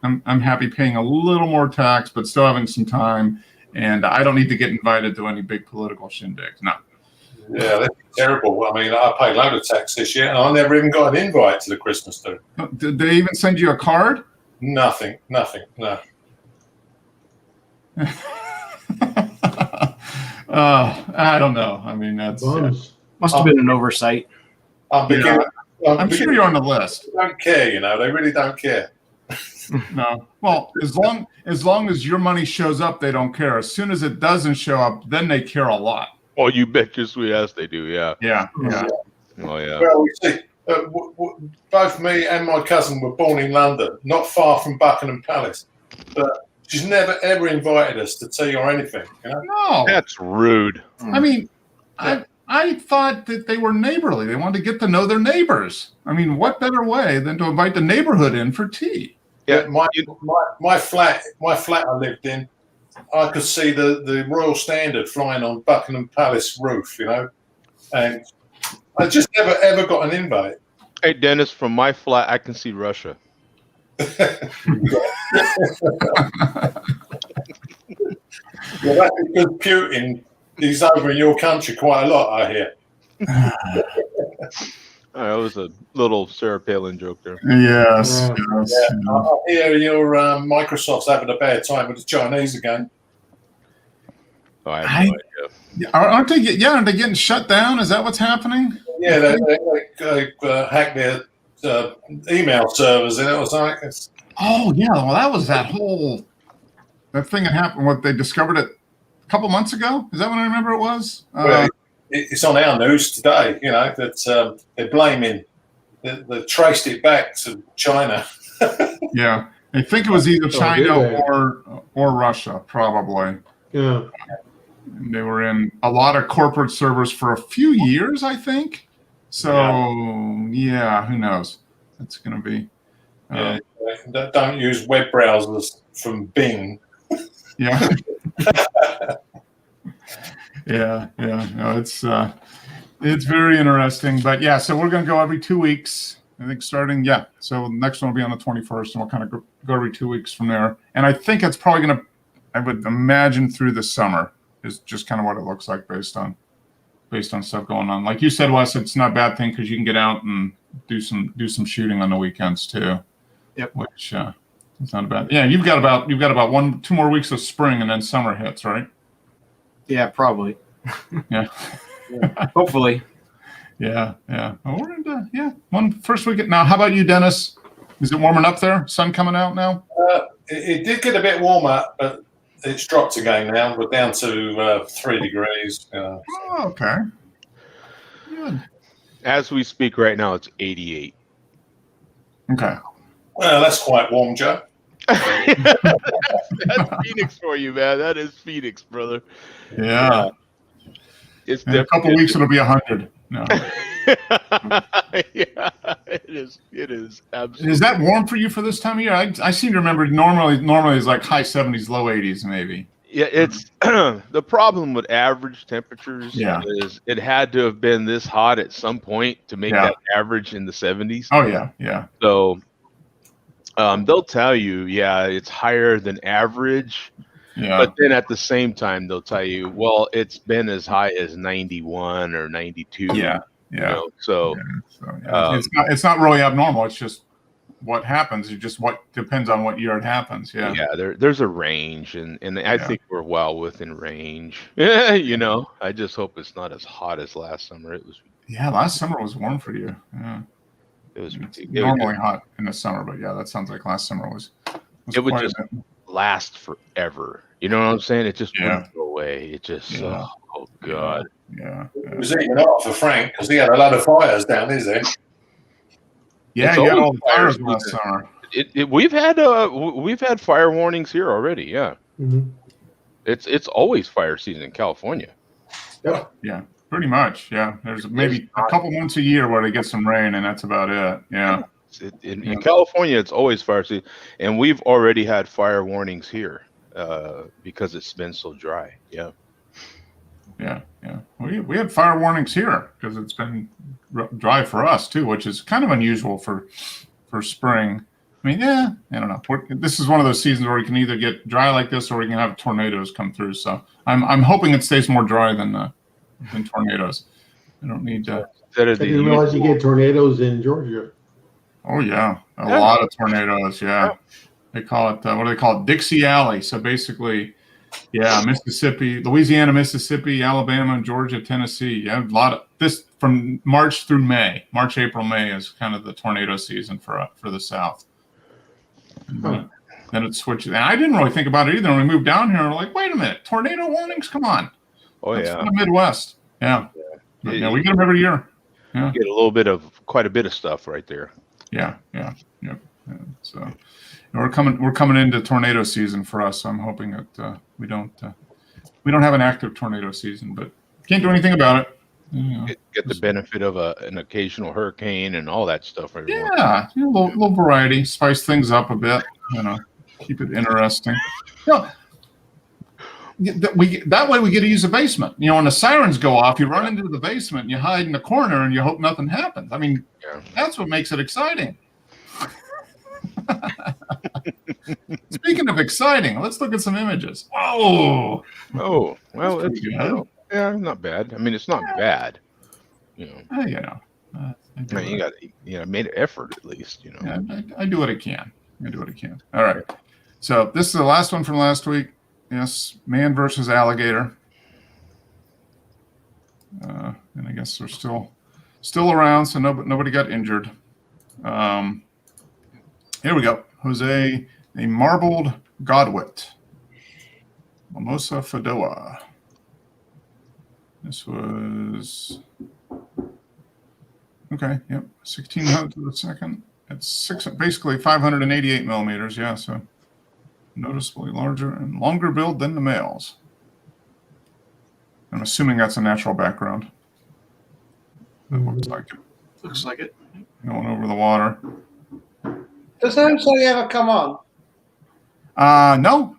I'm happy paying a little more tax, but still having some time. And I don't need to get invited to any big political shindigs. No. Yeah, that's terrible. I mean, I paid a load of tax this year, and I never even got an invite to the Christmas do. Did they even send you a card? Nothing. No. I don't know. I mean, that's. Bums. Must have been an oversight. I'm sure you're on the list. They don't care, they really don't care. No. Well, as long as your money shows up, they don't care. As soon as it doesn't show up, then they care a lot. Oh, you bet your sweet ass they do. Yeah. Yeah. Oh yeah. Well, we see, both me and my cousin were born in London, not far from Buckingham Palace, but she's never ever invited us to tea or anything. No. That's rude. I mean, I thought that they were neighborly. They wanted to get to know their neighbors. I mean, what better way than to invite the neighborhood in for tea? Yeah. My flat I lived in, I could see the Royal Standard flying on Buckingham Palace roof, and I just never ever got an invite. Hey, Dennis, from my flat, I can see Russia. Well, that's because Putin is over in your country quite a lot, I hear. That was a little Sarah Palin joke there. Yes. I hear your Microsoft's having a bad time with the Chinese again. Oh, I have no idea. Aren't they? Yeah, are they getting shut down? Is that what's happening? Yeah, they hacked their email servers, and it was like, Oh yeah. Well, that was that thing that happened. What they discovered it a couple months ago. Is that what I remember it was? well, it's on our news today. That they're blaming. They traced it back to China. Yeah, I think it was either did China they? or Russia, probably. Yeah. They were in a lot of corporate servers for a few years, I think. So yeah, who knows? It's going to be. Don't use web browsers from Bing. Yeah. Yeah. No, it's very interesting, but yeah. So we're going to go every 2 weeks. I think starting. Yeah. So the next one will be on the 21st, and we'll kind of go every 2 weeks from there. And I think it's probably going to. I would imagine through the summer is just kind of what it looks like based on stuff going on. Like you said, Wes, it's not a bad thing because you can get out and do some shooting on the weekends too. Yep. Which it's not bad. Yeah, you've got about 2 more weeks of spring and then summer hits, right? Yeah, probably. Yeah. Hopefully. Yeah. Well, we're into one first weekend. Now, how about you, Dennis? Is it warming up there? Sun coming out now? It did get a bit warmer, but it's dropped again now. We're down to 3 degrees. Oh, okay. Good. As we speak right now, it's 88. Okay. Well, that's quite warm, Joe. That's Phoenix for you, man. That is Phoenix, brother. Yeah. It's In a couple weeks, it'll be 100. No. Yeah, it is. It is absolutely. Is that warm for you for this time of year? I seem to remember normally it's like high 70s, low 80s, maybe. Yeah, it's the problem with average temperatures Yeah. is it had to have been this hot at some point to make Yeah. that average in the 70s. Oh yeah, yeah, So they'll tell you, yeah, it's higher than average, yeah, but then at the same time they'll tell you, well, it's been as high as 91 or 92. yeah, You yeah. know, so So yeah, it's not really abnormal. It's just what happens. It just what depends on what year it happens. Yeah, there's a range, and I Yeah. think we're well within range. You know, I just hope it's not as hot as last summer. It was yeah. Last summer was warm for you. Yeah, it's ridiculous. normally hot in the summer, but yeah, that sounds like last summer was It would quite just a bit. last forever. You know what I'm saying? It just Yeah. wouldn't go away. It just Yeah. oh god. Yeah, It was eating hot for Frank because he had a lot of fires down his end. yeah. It's You had always all the fires fires, last isn't summer. We've had fire warnings here already. Yeah, Mhm. it's always fire season in California. Yep. Pretty much. Yeah, there's maybe a couple months a year where they get some rain, and that's about it. Yeah, In California, it's always fire season, and we've already had fire warnings here because it's been so dry. Yeah. yeah. We had fire warnings here because it's been dry for us too, which is kind of unusual for spring. I mean, yeah, I don't know. This is one of those seasons where we can either get dry like this or we can have tornadoes come through. So I'm hoping it stays more dry than tornadoes. I don't need to. Instead I of the didn't realize you usual- get tornadoes in Georgia. Oh yeah, a Yeah. lot of tornadoes. Yeah, they call it what do they call it? Dixie Alley. So basically, yeah, Mississippi, Louisiana, Mississippi, Alabama, Georgia, Tennessee. Yeah, a lot of this from March through May. March, April, May is kind of the tornado season for the South. And then it switches. And I didn't really think about it either. When we moved down here, we're like, wait a minute, tornado warnings? Come on. Oh That's yeah. from the Midwest. Yeah. But, yeah, we get them every year. You get quite a bit of stuff right there. Yeah. So we're coming into tornado season for us. So I'm hoping that we don't have an active tornado season, but can't do anything about it. Get the benefit of an occasional hurricane and all that stuff. Every once in a while. Yeah, a little variety, spice things up a bit. Keep it interesting. That way we get to use the basement. When the sirens go off, you run into the basement and you hide in the corner and you hope nothing happens. I mean, that's what makes it exciting. Speaking of exciting, let's look at some images. Whoa! Oh well, That's pretty good. not bad. I mean, it's not bad. I I mean, you got made an effort at least. Yeah, I do what I can. All right. So this is the last one from last week. Yes, man versus alligator. And I guess they're still around, so nobody got injured. Here we go. Jose, a marbled godwit. Mimosa Fedoa. This was okay. Yep, 1600 a second. It's basically 588 millimeters. Yeah, so noticeably larger and longer build than the males. I'm assuming that's a natural background. It looks like it. Looks like it. Going over the water. Does Jose ever come on? No.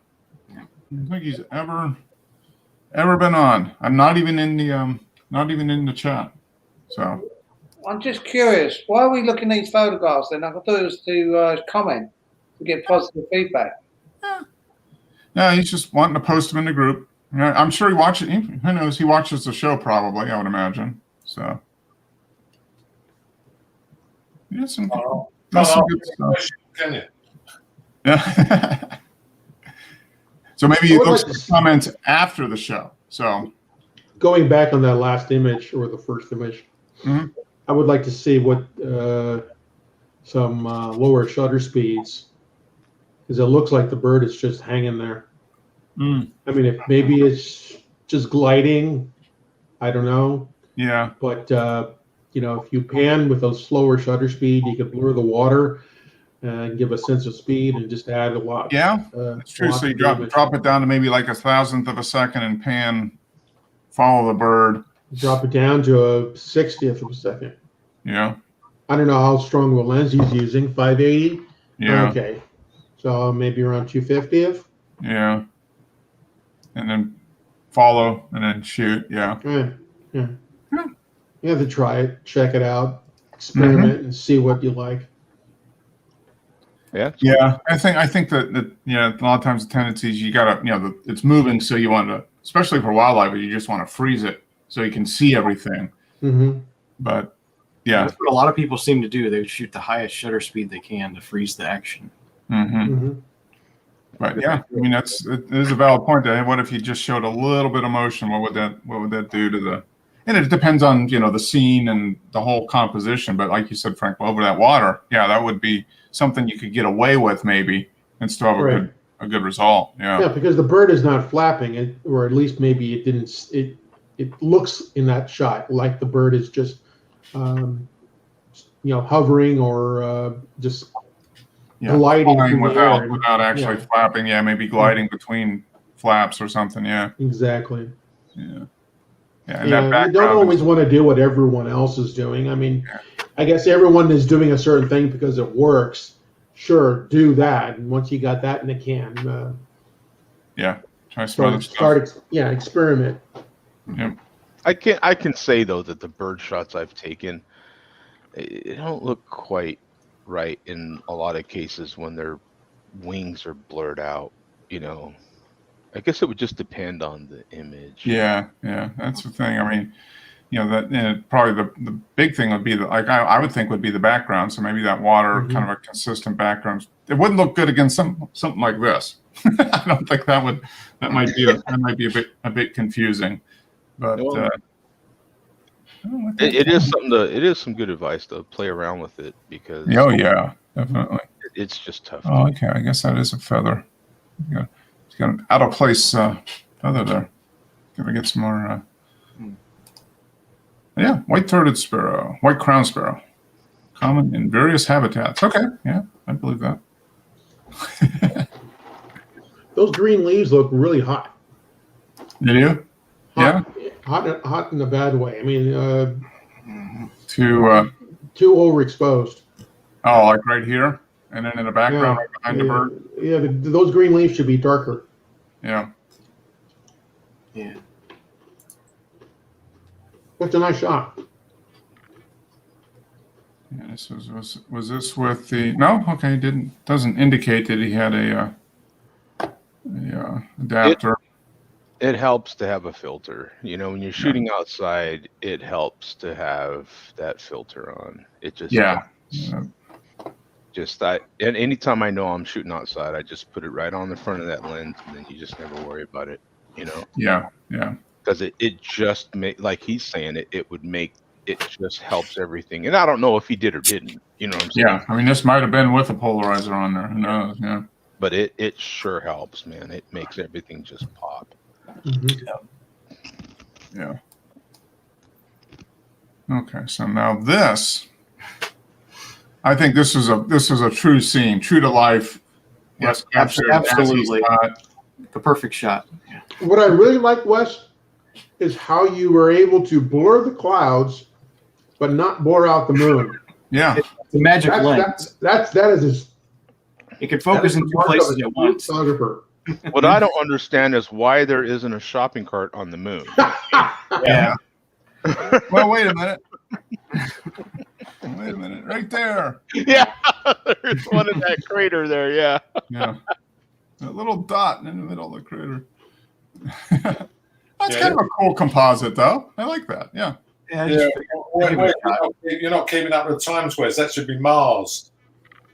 I don't think he's ever been on. I'm not even in the chat. So I'm just curious. Why are we looking at these photographs then? I thought it was to comment, to get positive feedback. yeah, he's just wanting to post them in the group. I'm sure he watches. Who knows? He watches the show probably. I would imagine. So yeah, some good stuff. Can you? Yeah. So maybe he looks for comments after the show. So Going back on that last image or the first image, Mhm. I would like to see what some lower shutter speeds, because it looks like the bird is just hanging there. I mean, if maybe it's just gliding, I don't know. yeah, But if you pan with a slower shutter speed, you can blur the water and give a sense of speed and just add a lot. yeah, it's true. So you drop it down to maybe like 1,000th of a second and pan, follow the bird. Drop it down to a 60th of a second. Yeah, I don't know how strong of a lens he's using. 580. yeah, Okay. So maybe around 250th. yeah. and then follow and then shoot. Yeah. Yeah. Yeah. You have to try it, check it out, experiment, and see what you like. Yeah. Yeah, I think that a lot of times the tendencies you gotta it's moving, so you want to, especially for wildlife, you just want to freeze it so you can see everything. Mm-hmm. But yeah, That's what a lot of people seem to do. They shoot the highest shutter speed they can to freeze the action. Mm-hmm. But yeah, I mean it is a valid point. That what if you just showed a little bit of motion? What would that do to the? And it depends on the scene and the whole composition. But like you said, Frank, over that water, yeah, that would be something you could get away with maybe and still have Right. a good result. Yeah. Yeah, because the bird is not flapping, or at least maybe it didn't. It looks in that shot like the bird is just, hovering or just gliding Flying through the air. without actually flapping. Yeah, maybe gliding between flaps or something. Yeah. Exactly. Yeah. Yeah. And Yeah, that you background don't always is- want to do what everyone else is doing. I mean, I guess everyone is doing a certain thing because it works. Sure, do that. And once you got that in the can, try some other stuff. experiment. Yep. I can say though that the bird shots I've taken, it don't look quite right in a lot of cases when their wings are blurred out. I guess it would just depend on the image. Yeah, that's the thing. I mean, probably the big thing would be I would think would be the background. So maybe that water, Mhm. kind of a consistent background. It wouldn't look good against something like this. I don't think that might be a bit confusing. But Well, it is some good advice to play around with it because oh yeah, definitely. it's just tough. Oh, okay. I guess that is a feather. It's got an out of place feather there. Gotta get some more. Yeah, white-throated sparrow, white crown sparrow, common in various habitats. Okay, yeah, I believe that. Those green leaves look really hot. Did you? Yeah. Hot in a bad way. I mean, To too overexposed. like right here, and then in the background, Yeah. right behind the bird. Yeah, those green leaves should be darker. Yeah. Yeah. That's a nice shot. Yeah, this was this with the no? Okay, doesn't indicate that he had a adapter. It helps to have a filter. When you're shooting outside, it helps to have that filter on. It just and anytime I know I'm shooting outside, I just put it right on the front of that lens, and then you just never worry about it. Yeah. Because it just like he's saying it just helps everything. And I don't know if he did or didn't. You know what I'm saying? Yeah. I mean, this might have been with a polarizer on there. Who knows? Yeah. But it sure helps, man. It makes everything just pop. Mm-hmm. Yeah. Okay, so now this, I think this is a true scene, true to life. Yes, captured absolutely. as he shot. The perfect shot. Yeah. What I really like, Wes, is how you were able to blur the clouds, but not blur out the moon. Yeah. It's a magic lens. That is It can focus in two places at once. Photographer. What I don't understand is why there isn't a shopping cart on the moon. Yeah. Well, wait a minute. Wait a minute. Right there. Yeah, there's one in that crater there. Yeah. Yeah. A little dot in the middle of the crater. That's kind of a cool composite, though. I like that. Yeah. Yeah. You're not keeping up with the time squares. That should be Mars.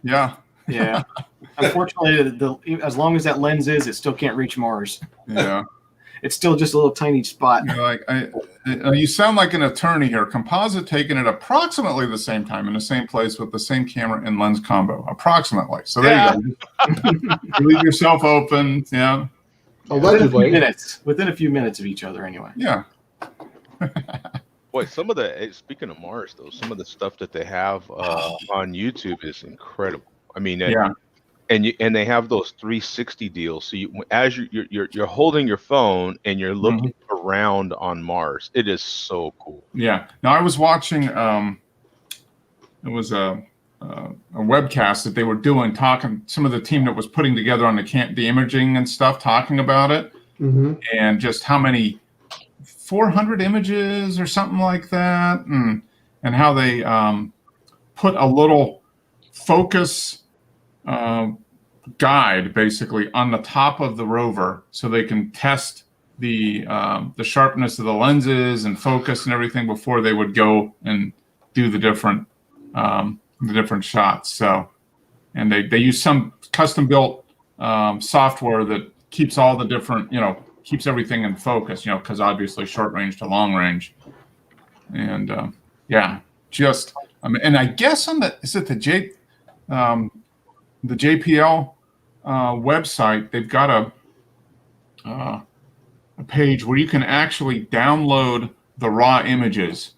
Yeah. Yeah. Unfortunately, as long as that lens is, it still can't reach Mars. Yeah. It's still just a little tiny spot. You sound like an attorney here. Composite taken at approximately the same time in the same place with the same camera and lens combo. Approximately. So there you go. You leave yourself open. Yeah. Allegedly. Within a few minutes of each other, anyway. Yeah. Boy, speaking of Mars, though, some of the stuff that they have on YouTube is incredible. I mean, and they have those 360 deals. So as you're holding your phone and you're looking around on Mars, it is so cool. Yeah. Now I was watching. It was a webcast that they were doing, talking. Some of the team that was putting together on the imaging and stuff, talking about it. Mm-hmm. and just how many 400 images or something like that, and how they put a little focus guide basically on the top of the rover so they can test the sharpness of the lenses and focus and everything before they would go and do the different shots. So, and they use some custom built software that keeps all the different, keeps everything in focus, because obviously short range to long range. And and I guess on the JPL website, they've got a page where you can actually download the raw images.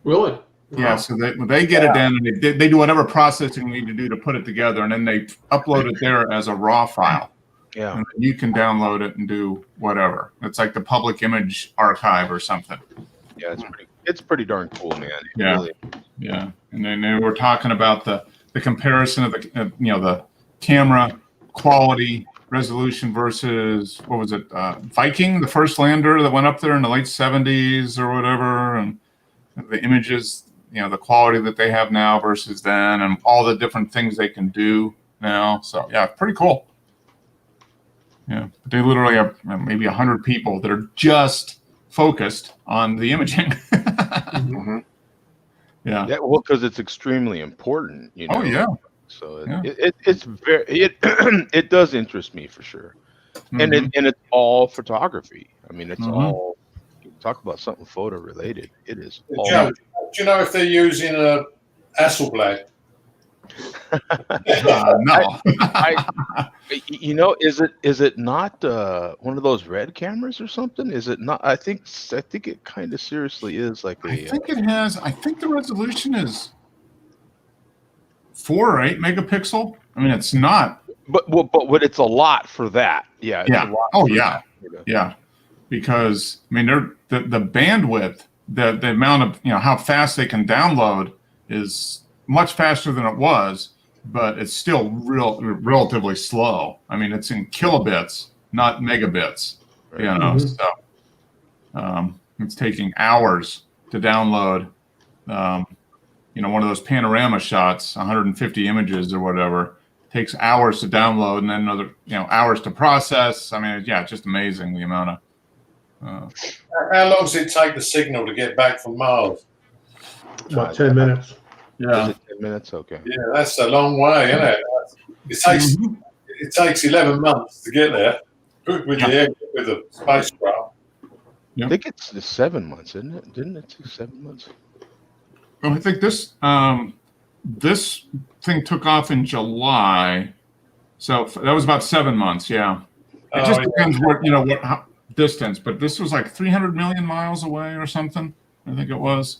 Really? Yeah, so they get it in, and they do whatever processing you need to do to put it together, and then they upload it there as a raw file. Yeah. And you can download it and do whatever. It's like the public image archive or something. Yeah, it's pretty darn cool, man. Yeah. Really. Yeah, and then we're talking about the comparison of the camera quality resolution versus what was it, Viking, the first lander that went up there in the late 70s or whatever, and the images, the quality that they have now versus then, and all the different things they can do now. So yeah, pretty cool. Yeah, but they literally have maybe 100 people that are just focused on the imaging. Mm-hmm. Yeah. Yeah, well, because it's extremely important, Oh yeah. So Yeah. it's very it does interest me for sure, and it's all photography. I mean, it's all, you talk about something photo related. It is all. Joe, do you know if they're using a Hasselblad? No. Is it not one of those red cameras or something? Is it not? I think it kind of seriously is like I think it has. I think the resolution is 4 or 8 megapixel. I mean, it's not. But it's a lot for that. Yeah. It's Yeah. A lot Oh for yeah. that. Yeah. Because I mean, the bandwidth, the amount of how fast they can download is much faster than it was, but it's still relatively slow. I mean, it's in kilobits, not megabits. Right. So it's taking hours to download. One of those panorama shots, 150 images or whatever, takes hours to download, and then another hours to process. I mean, yeah, it's just amazing the amount of. How long does it take the signal to get back from Mars? About 10 minutes. Yeah. Is it 10 minutes? Okay. Yeah, that's a long way, isn't it? It takes 11 months to get there with the spacecraft. I think it's 7 months, isn't it? Didn't it take 7 months? Well, I think this thing took off in July, so that was about 7 months. Yeah, it just depends what distance, but this was like 300 million miles away or something. I think it was.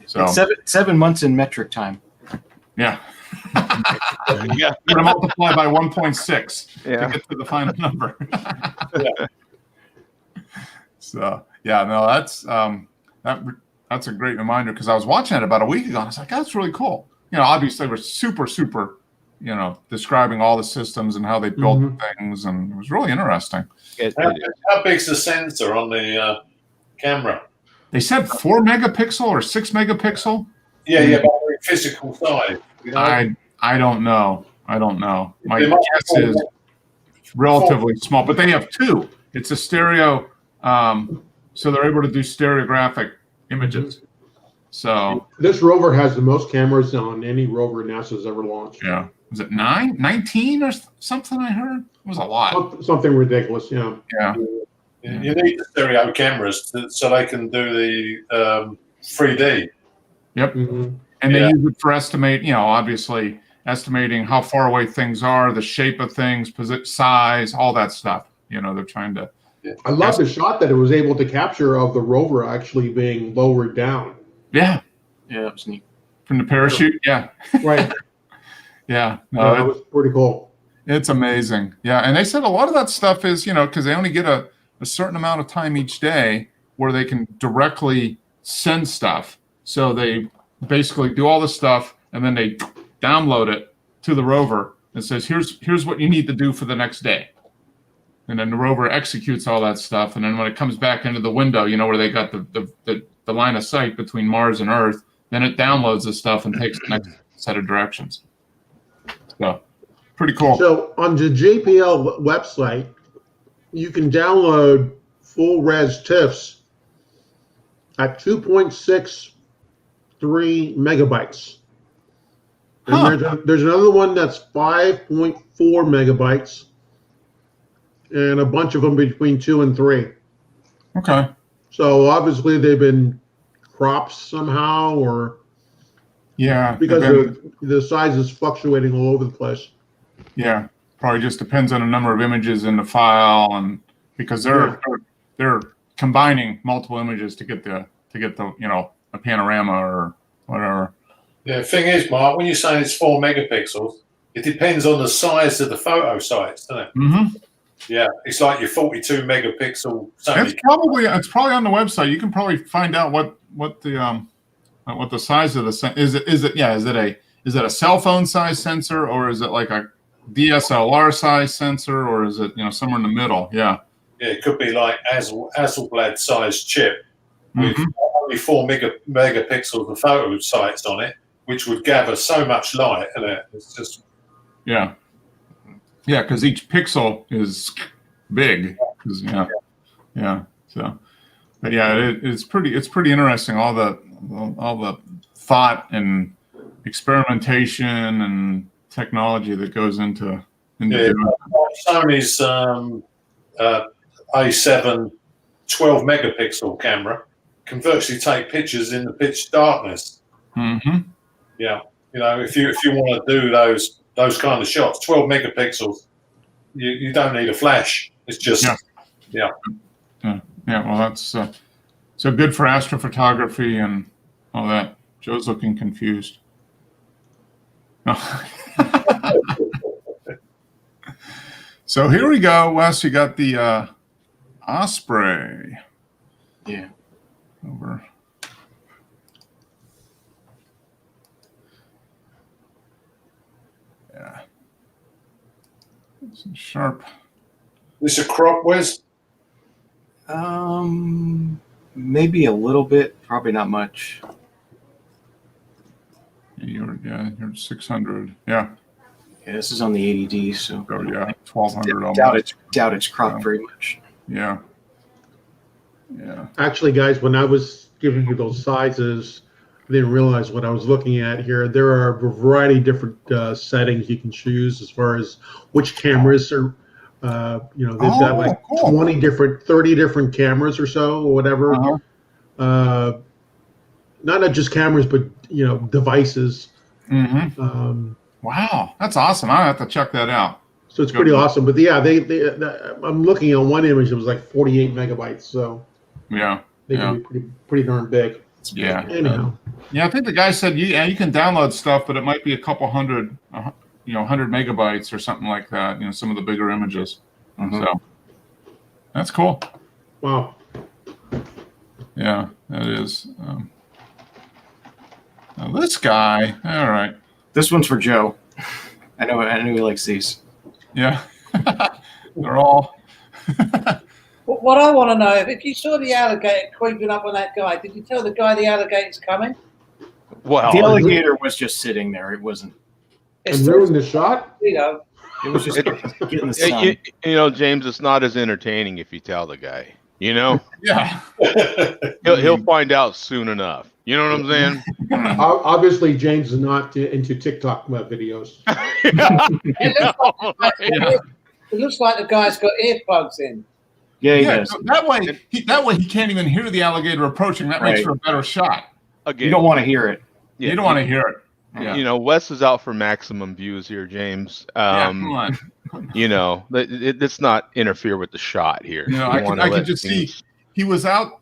So It's 7 months in metric time. yeah, Yeah. you're gonna multiply by 1.6 Yeah. to get to the final number. So yeah, no, that's a great reminder, because I was watching it about a week ago and I was like, that's really cool. Obviously we're super, describing all the systems and how they built things, and it was really interesting. How big's the sensor on the camera? They said 4 megapixel or 6 megapixel. Yeah, but the physical size. I don't know. My guess is relatively small, but they have 2. It's a stereo, so they're able to do stereographic images. So This rover has the most cameras on any rover NASA's ever launched. yeah, was it 19 or something? I heard it was a lot. Something ridiculous, yeah. Yeah. You need the stereo cameras so they can do the 3D. Yep. Mhm. And they use it for obviously estimating how far away things are, the shape of things, size, all that stuff. They're trying to. I love the shot that it was able to capture of the rover actually being lowered down. Yeah. Yeah, that was neat. From the parachute. Yeah. Right. Yeah. That No, was pretty cool. it's amazing. Yeah. And they said a lot of that stuff is, because they only get a certain amount of time each day where they can directly send stuff. So they basically do all the stuff and then they download it to the rover and says, here's what you need to do for the next day. and then the rover executes all that stuff, and then when it comes back into the window, where they got the line of sight between Mars and Earth, then it downloads the stuff and takes the next set of directions. So, pretty cool. So on the JPL website, you can download full res TIFFs at 2.63 megabytes. And there's another one that's 5.4 megabytes, and a bunch of them between 2 and 3. Okay. So obviously they've been cropped somehow, or Yeah. because the size is fluctuating all over the place. Yeah. Probably just depends on the number of images in the file, and because they're combining multiple images to get the a panorama or whatever. Yeah, the thing is, Mark, when you're saying it's 4 megapixels, it depends on the size of the photo sites, doesn't it? Mm-hmm. Yeah, it's like your 42 megapixel Sony. It's probably on the website. You can probably find out what the size of the is it a cell phone size sensor, or is it like a DSLR size sensor, or is it somewhere in the middle? Yeah. Yeah, it could be like Hasselblad size chip with Mhm. only 4 megapixels of photo sites on it, which would gather so much light. And it's just Yeah. Yeah, because each pixel is big. Yeah. So, but yeah, it's pretty interesting. All the thought and experimentation and technology that goes into doing it. Sony's A7 12 megapixel camera can virtually take pictures in the pitch darkness. Mm-hmm. Yeah, if you want to do those kind of shots, 12 megapixels, you don't need a flash. It's just Yeah. Well, that's so good for astrophotography and all that. Joe's looking confused. So here we go, Wes. You got the Osprey. Yeah. Over. Yeah. Some sharp. this a crop, Wes? Maybe a little bit, probably not much. You're 600. Yeah. Yeah, this is on the 80D, so Oh yeah, 1200 almost. doubt it's cropped Yeah. very much. Yeah. Yeah. Actually, guys, when I was giving you those sizes, I didn't realize what I was looking at here. There are a variety of different settings you can choose as far as which cameras are. They've got like cool. 30 different cameras or so, or whatever. Uh-huh. Not just cameras, but devices. Mm-hmm. Wow, that's awesome. I have to check that out. So it's pretty awesome. But yeah, I'm looking at one image that was like 48 megabytes. So Yeah. they can be pretty darn big. Yeah. Anyhow. Yeah, I think the guy said you can download stuff, but it might be a couple hundred, 100 megabytes or something like that. Some of the bigger images. Mhm. So that's cool. Wow. Yeah, that is. Now this guy, all right. This one's for Joe. I know he likes these. Yeah, they're all. What I want to know, if you saw the alligator creeping up on that guy, did you tell the guy the alligator's coming? Well, The alligator was just sitting there. It wasn't. And ruined the shot? You It was just getting the sun. James, it's not as entertaining if you tell the guy. Yeah. He'll find out soon enough. You know what I'm saying? Obviously, James is not into TikTok videos. It looks like the guy's got earplugs in. Yeah, he Yeah. does. So that way he can't even hear the alligator approaching. That makes Right. for a better shot. Again, You don't want to hear it. You don't want to hear it. Yeah. Wes is out for maximum views here, James. Come on. Let's not interfere with the shot here. I can just see he was out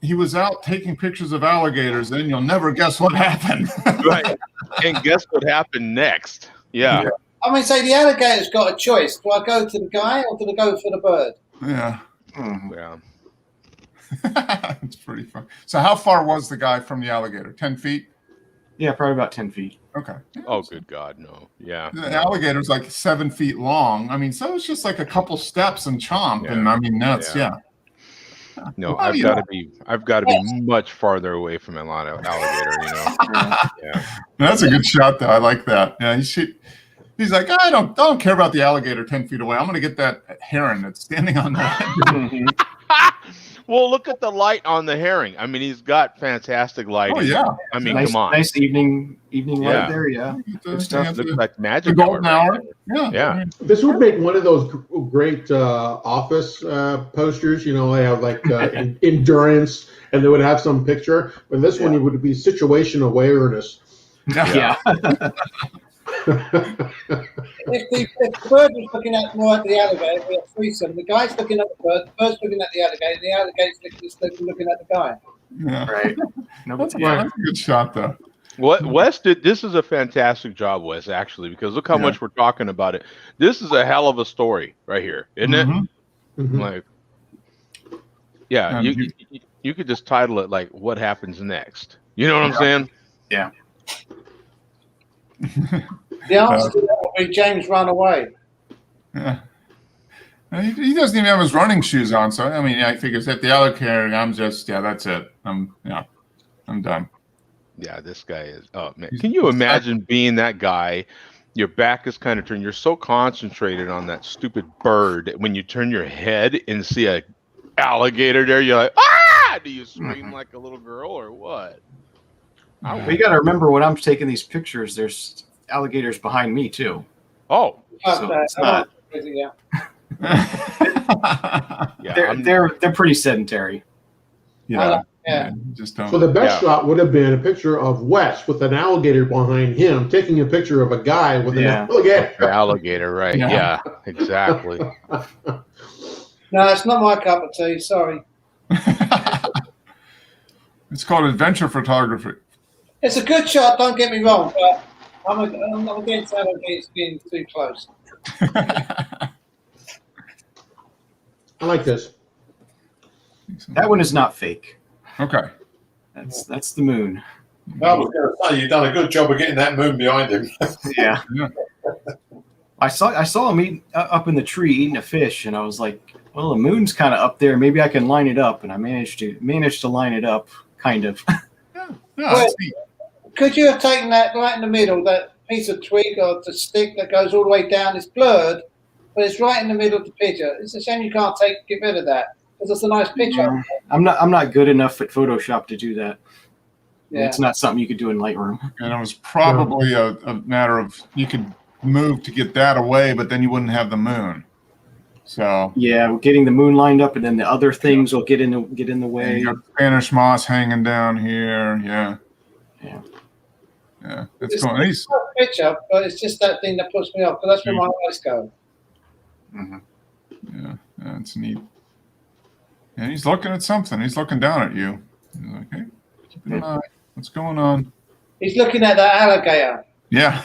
taking pictures of alligators, and you'll never guess what happened. Right. And guess what happened next? Yeah. I mean, say the alligator's got a choice. Do I go to the guy or do I go for the bird? Yeah. Yeah. It's pretty fun. So how far was the guy from the alligator? 10 feet? Yeah, probably about 10 feet. Okay. Oh, good God, no. Yeah. The alligator's like 7 feet long. I mean, so it's just like a couple steps and chomp, Yeah. and I mean that's Yeah. No, Well, I've you got know. to be much farther away from an alligator, you know. Yeah. That's a good shot, though. I like that. Yeah, he's like, I don't care about the alligator 10 feet away. I'm going to get that heron that's standing on that. Mhm. Well, look at the light on the herring. I mean, he's got fantastic lighting. Oh yeah, I mean, nice, come on. nice evening Yeah. light there. Yeah. Good Stuff looks like The magic. golden hour. hour. Yeah. Yeah. This would make one of those great office posters. You know, they have like endurance, and they would have some picture. But this one, it would be situation awareness. Yeah. If the bird was looking at more at the alligator, we have threesome. The guy's looking at the bird, the bird's looking at the alligator, and the alligator's looking at the guy. Yeah. Right. No, That's yeah. a good shot, though. What Wes did, this is a fantastic job, Wes, actually, because look how Yeah. much we're talking about it. This is a hell of a story right here, isn't Mhm. Mhm. it? Like, yeah, And you could just title it like "What Happens Next." You know what I'm saying? The answer to that would be James run away. Yeah. And he doesn't even have his running shoes on, so I mean, yeah, he figures if the alligator, that's it. I'm done. Yeah, this guy is. Oh man, can you imagine being that guy? Your back is kind of turned. You're so concentrated on that stupid bird. When you turn your head and see a alligator there, you're like, ah! Do you scream like a little girl or what? But you got to remember when I'm taking these pictures, there's alligators behind me too. Oh, So it's not. Yeah. yeah. They're pretty sedentary. Yeah. Yeah. Just don't. So the best Yeah. shot would have been a picture of Wes with an alligator behind him, taking a picture of a guy with an Yeah. alligator. The alligator, right? Yeah. Yeah, exactly. No, it's not my cup of tea. Sorry. It's called adventure photography. It's a good shot. Don't get me wrong, but I'm against alligators getting too close. I like this. That one is not fake. Okay. That's the moon. I was going to say you've done a good job of getting that moon behind him. Yeah. Yeah. I saw him up in the tree eating a fish, and I was like, well, the moon's kind of up there. Maybe I can line it up, and I managed to line it up, kind of. Yeah, that's neat. Could you have taken that right in the middle, that piece of twig or the stick that goes all the way down? It's blurred, but it's right in the middle of the picture. It's a shame you can't get rid of that because it's a nice picture. I'm not good enough at Photoshop to do that. Yeah. It's not something you could do in Lightroom. And it was probably a matter of you could move to get that away, but then you wouldn't have the moon. So Yeah, getting the moon lined up, and then the other things will get in the way. you got Spanish moss hanging down here. Yeah. Yeah. Yeah. That's It's cool. And he's, a nice picture, but it's just that thing that puts me off because that's where my eyes go. yeah, that's neat. And he's looking at something. He's looking down at you. He's like, hey, keep an eye. What's going on? He's looking at that alligator. Yeah.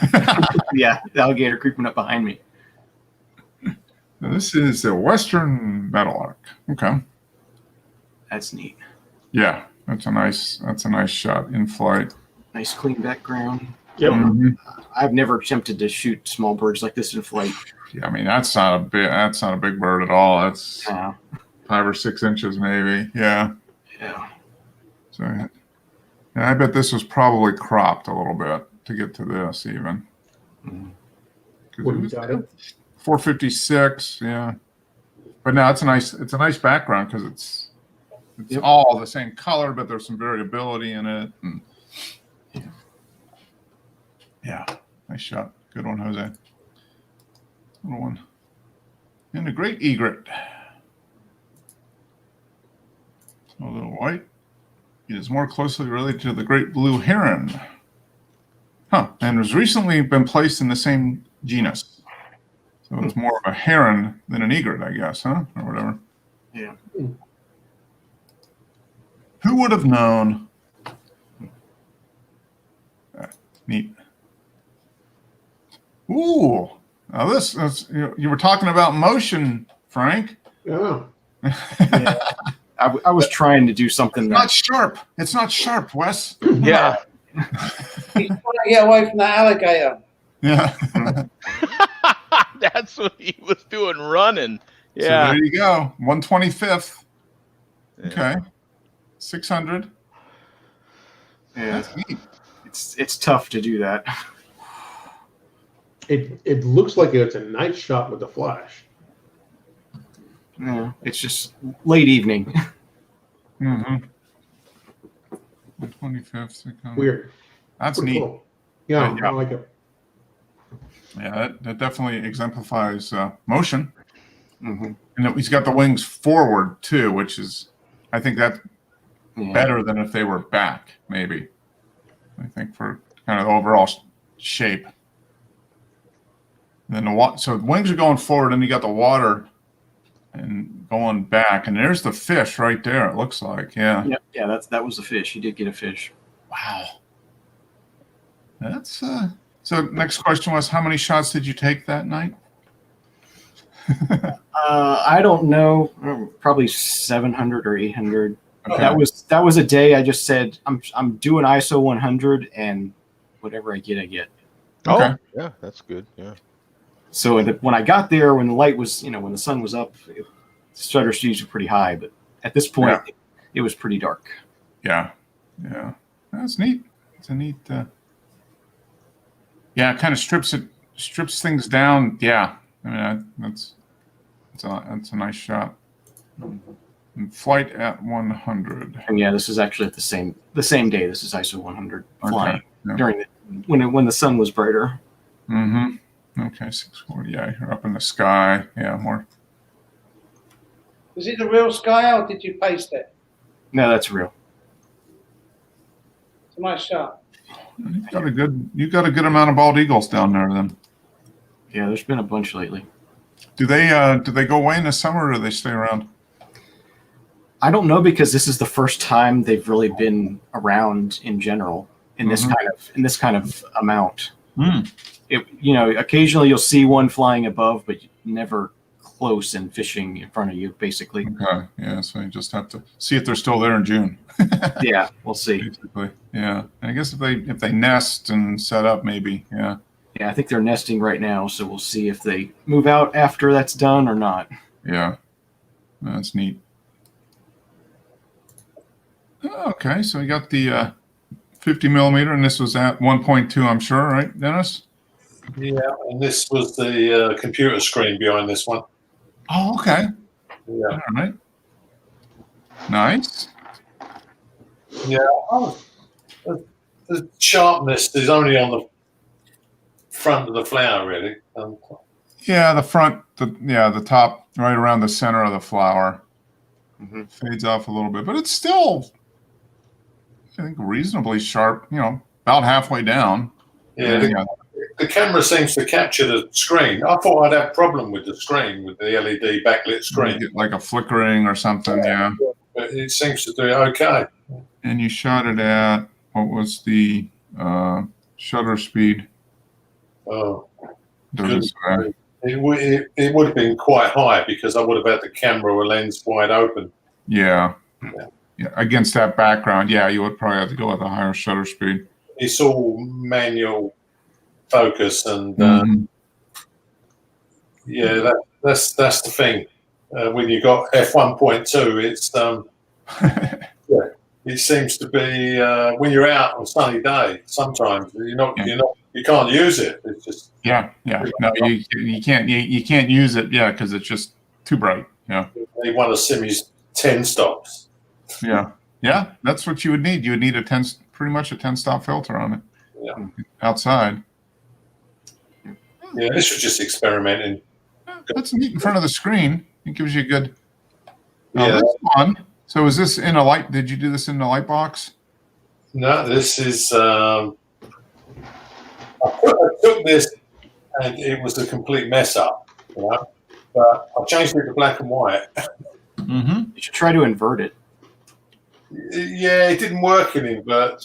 Yeah, the alligator creeping up behind me. Now, this is the Western Meadowlark. Okay. That's neat. Yeah, that's a nice shot in flight. Nice clean background. Yep. Mhm. I've never attempted to shoot small birds like this in flight. Yeah, I mean that's not a big bird at all. That's Yeah. 5 or 6 inches maybe. Yeah. Yeah. So, and I bet this was probably cropped a little bit to get to this even. 'Cause What it do you was got it? 456. Yeah. But no, it's a nice background because it's Yep. all the same color, but there's some variability in it. And yeah, nice shot. Good one, Jose. Little one. And a great egret. A little white. It is more closely related to the great blue heron. Huh. And has recently been placed in the same genus. So it's more of a heron than an egret, I guess, huh? Or whatever. Yeah. Who would have known? Neat. Ooh. Now this you were talking about motion, Frank. Yeah. I was trying to do something It's not sharp. It's not sharp, Wes. Yeah. He's trying to get away from that alligator. Yeah. That's what he was doing, running. So Yeah. there you go. 125th. Yeah. Okay. 600. Yeah, That's neat. it's tough to do that. It looks like it's a nice shot with the flash. Yeah, it's just late evening. Mm-hmm. 125th. 600. Weird. That's Pretty neat. cool. Yeah, Yeah. I like it. Yeah, that definitely exemplifies motion. Mm-hmm. And he's got the wings forward too, which is, I think that's Yeah. better than if they were back, maybe. I think for kind of the overall shape. And then so the wings are going forward, and you got the water and going back, and there's the fish right there. It looks like, yeah. Yeah, that was a fish. He did get a fish. Wow. That's So next question was, how many shots did you take that night? I don't know, probably 700 or 800. Okay. That was a day I just said I'm doing ISO 100 and whatever I get, I get. Okay. Oh, yeah, that's good. Yeah. So when I got there, when the light was, when the sun was up, shutter speeds were pretty high. But at this point, it was pretty dark. Yeah. That's neat. It's a neat. Yeah, it kind of strips things down. Yeah, I mean that's a nice shot. And flight at 100. And yeah, this is actually at the same day. This is ISO 100 flying Yeah. during when the sun was brighter. Mm-hmm. Okay, 640. Yeah, you're up in the sky. Yeah, more. Was it the real sky or did you paste it? No, that's real. It's a nice shot. You got a good amount of bald eagles down there. Then Yeah, there's been a bunch lately. do they go away in the summer, or do they stay around? I don't know, because this is the first time they've really been around in general in this kind of amount. Mm. Occasionally you'll see one flying above, but never close and fishing in front of you, basically. Okay. Yeah. So you just have to see if they're still there in June. Yeah, we'll see. Basically. Yeah. And I guess if they nest and set up, maybe. Yeah. Yeah, I think they're nesting right now, so we'll see if they move out after that's done or not. Yeah. That's neat. Okay, so we got the 50 millimeter, and this was at 1.2, I'm sure, right, Dennis? Yeah, and this was the computer screen behind this one. Oh, okay. Yeah. All right. Nice. Yeah. Oh, the sharpness is only on the front of the flower, really. Yeah, the front, the top, right around the center of the flower. Mhm. Fades off a little bit, but it's still, I think, reasonably sharp, about halfway down. Yeah, the camera seems to capture the screen. I thought I'd have a problem with the screen, with the LED backlit screen. Like a flickering or something, yeah. But it seems to do it okay. And you shot it at, what was the shutter speed? Oh, Doesn't say. it would have been quite high, because I would have had the camera or lens wide open. Yeah. Against that background, yeah, you would probably have to go with a higher shutter speed. It's all manual focus, and yeah, that's the thing. When you got f1.2, it's it seems to be when you're out on a sunny day. Sometimes you can't use it. It's just yeah. No, you can't use it, because it's just too bright. Yeah. they want to sim his 10 stops. Yeah. That's what you would need. You would need pretty much a 10-stop filter on it. Yeah. Outside. Yeah, this was just experimenting. That's neat in front of the screen. It gives you a good. Yeah. That's fun. So is this in a light? Did you do this in the light box? No, this is. I took this, and it was a complete mess up, But I changed it to black and white. Mm-hmm. You should try to invert it. Yeah, it didn't work in invert.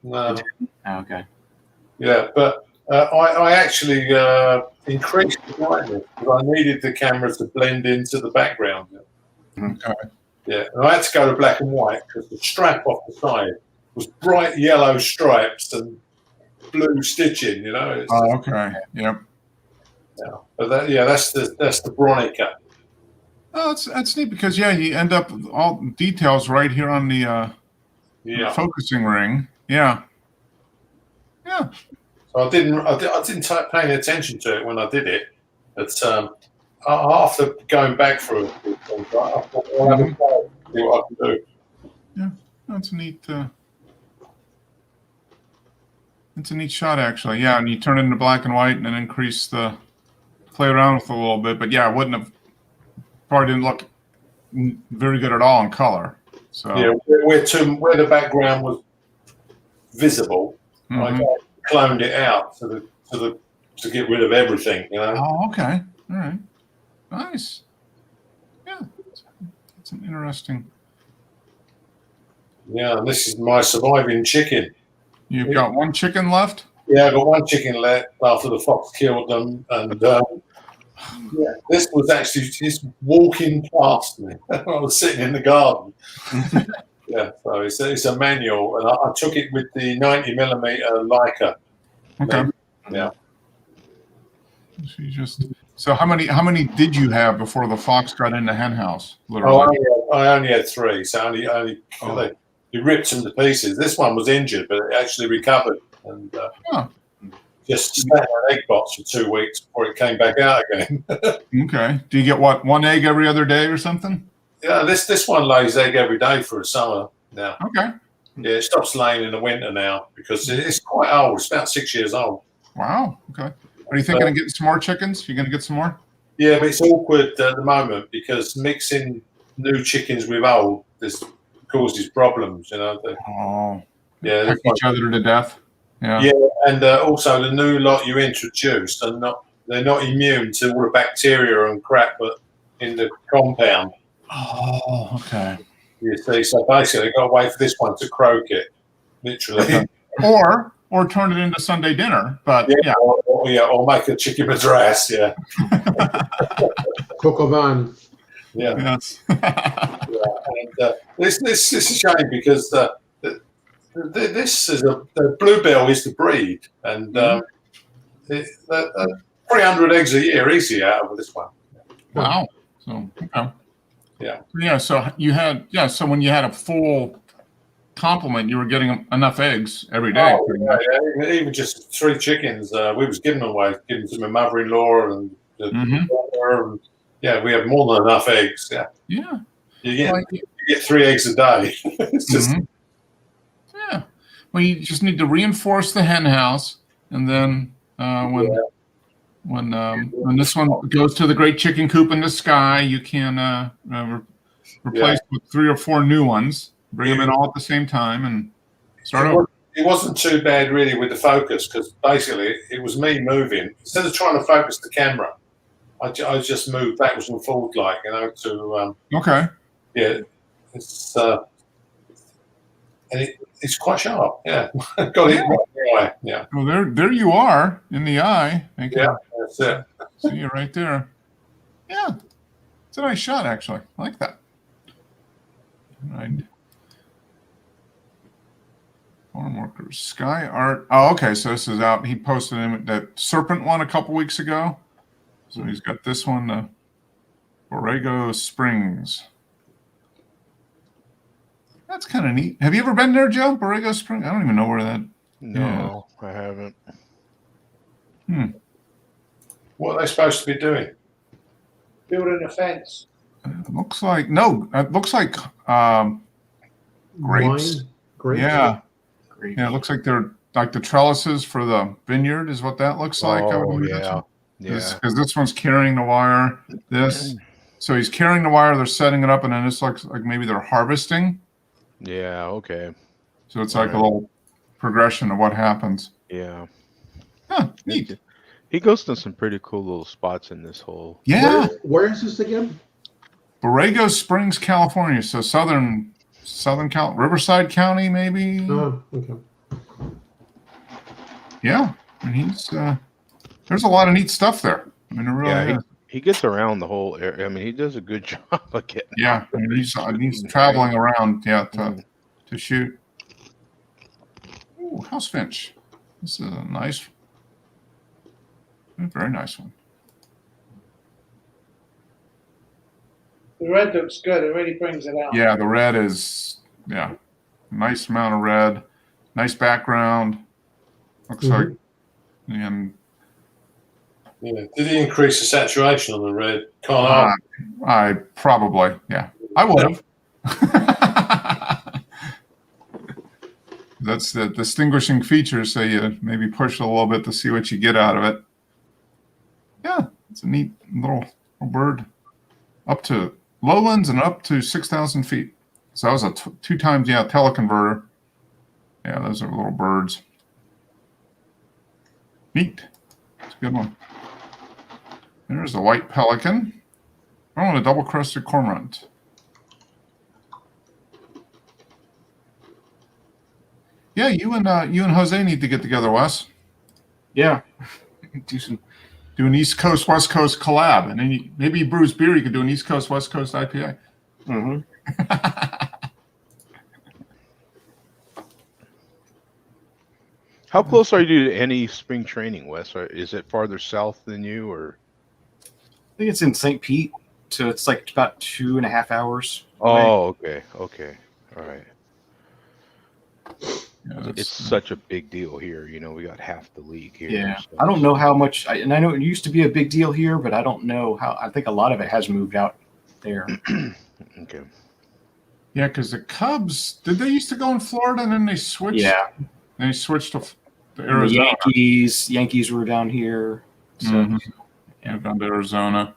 No. Oh, okay. Yeah, but I actually increased the brightness because I needed the camera to blend into the background. Okay. Yeah, and I had to go to black and white because the strap off the side was bright yellow stripes, and blue stitching. You know. It's Oh, okay. Yep. but that's the Bronica. Oh, that's neat because you end up with all details right here on the focusing ring. Yeah. Yeah. So I didn't pay any attention to it when I did it, but after going back through it, I thought, I'll have a try, see what I can do. Yeah, that's a neat. It's a neat shot, actually. Yeah, and you turn it into black and white, and then play around with it a little bit. But yeah, it probably didn't look very good at all in color. So Yeah, where the background was visible, I cloned it out to get rid of everything. You know. Oh, okay. All right. Nice. Yeah, it's an interesting. Yeah, and this is my surviving chicken. You've got one chicken left? Yeah, I got one chicken left after the fox killed them, and this was actually just walking past me. I was sitting in the garden. Yeah, so it's a manual, and I took it with the 90mm Leica. Okay. Yeah. So how many did you have before the fox got in the hen house? Literally. I only had 3, so he ripped them to pieces. This one was injured, but it actually recovered and just sat in an egg box for 2 weeks before it came back out again. Okay. Do you get one egg every other day or something? Yeah, this one lays egg every day for a summer now. Okay. Yeah, it stops laying in the winter now because it's quite old. It's about 6 years old. Wow. Okay. Are you thinking of getting some more chickens? You going to get some more? Yeah, but it's awkward at the moment because mixing new chickens with old causes problems. You know. They peck each other to death. Yeah. Yeah, and also the new lot you introduced they're not immune to all the bacteria and crap but in the compound. Oh, okay. You see, so basically, got to wait for this one to croak it, literally. Okay. Or turn it into Sunday dinner, but yeah. Or make a chicken madras, yeah. Coq au vin. Yeah. Yes. And this is a shame because this is the bluebell is the breed, and 300 eggs a year easy out of this one. Wow. So okay. Yeah. Yeah. So so when you had a full complement, you were getting enough eggs every day. Yeah, even just 3 chickens. We was giving them away, giving to my mother-in-law and daughter, and we have more than enough eggs. Yeah. Yeah. You get 3 eggs a day. It's just yeah. Well, you just need to reinforce the hen house, and then when this one goes to the great chicken coop in the sky, you can replace with 3 or 4 new ones. Bring them in all at the same time and start over. It wasn't too bad really with the focus because basically it was me moving instead of trying to focus the camera. I just moved backwards and forwards, to okay. Yeah, it's and it's quite sharp. Yeah, got it right in the eye. Yeah. Well, there you are in the eye. That's it. See you right there. Yeah, it's a nice shot actually. I like that. Right. Farm workers, Sky Art. Oh, okay. So this is out. He posted that serpent one a couple weeks ago. So he's got this one, Borrego Springs. That's kind of neat. Have you ever been there, Joe? Borrego Springs? I don't even know where that. No, I haven't. What are they supposed to be doing? Building a fence. It looks like grapes. Grapes. Yeah. Yeah, it looks like they're like the trellises for the vineyard is what that looks like. Oh, yeah. Because this one's carrying the wire. So he's carrying the wire, they're setting it up, and then this looks like maybe they're harvesting. Yeah, okay. So it's like a little progression of what happens. Yeah. Huh, neat. He goes to some pretty cool little spots in this hole. Yeah. Where is this again? Borrego Springs, California. So southern Riverside County, maybe. Oh, okay. Yeah, and he's there's a lot of neat stuff there. I mean, it really is. He gets around the whole area. I mean, he does a good job of getting. Yeah, I mean, he's traveling around, to shoot. Ooh, house finch. This is a very nice one. The red looks good. It really brings it out. Yeah, the red is, nice amount of red. Nice background. Looks like, and Yeah. Did he increase the saturation on the red? Can't argue. I probably, I would have. That's the distinguishing feature, so you maybe push a little bit to see what you get out of it. Yeah, it's a neat little bird. Up to lowlands and up to 6,000 feet. So that was a 2 times, teleconverter. Yeah, those are little birds. Neat. It's a good one. There's the white pelican. Oh, and a double-crested cormorant. Yeah, you and Jose need to get together, Wes. Yeah. Do an East Coast West Coast collab, and then maybe Bruce Beer. You could do an East Coast West Coast IPA. Mm-hmm. How close are you to any spring training, Wes? Is it farther south than you, or? I think it's in St. Pete, so it's like about 2.5 hours away. Oh, okay, all right. Yeah, It's such a big deal here. We got half the league here. Yeah, so. I don't know how much, and I know it used to be a big deal here, but I don't know how. I think a lot of it has moved out there. Okay. Yeah, because the Cubs, did they used to go in Florida and then they switched? Yeah, They switched to the Arizona. Yankees were down here. So Down to Arizona.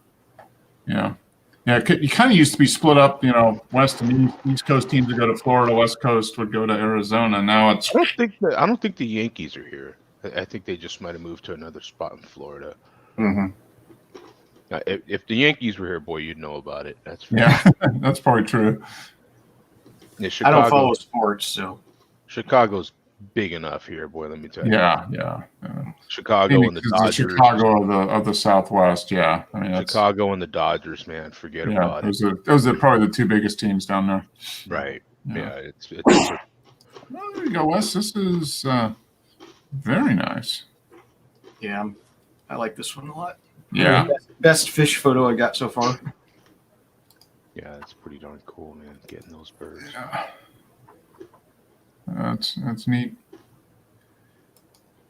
Yeah. Yeah, you kind of used to be split up, West and East Coast teams would go to Florida, West Coast would go to Arizona. Now it's I don't think the Yankees are here. I think they just might have moved to another spot in Florida. Mhm. If the Yankees were here, boy, you'd know about it. That's that's probably true. Yeah, I don't follow sports, so Chicago's big enough here, boy. Let me tell you. Yeah. Chicago and the Dodgers. Chicago of the Southwest. Yeah, I mean Chicago and the Dodgers, man. Forget about it. Those are probably the 2 biggest teams down there. Right. Yeah. It's well, there you go, Wes. This is very nice. yeah, I like this one a lot. Yeah. Best fish photo I got so far. Yeah, it's pretty darn cool, man. Getting those birds. Yeah. That's neat.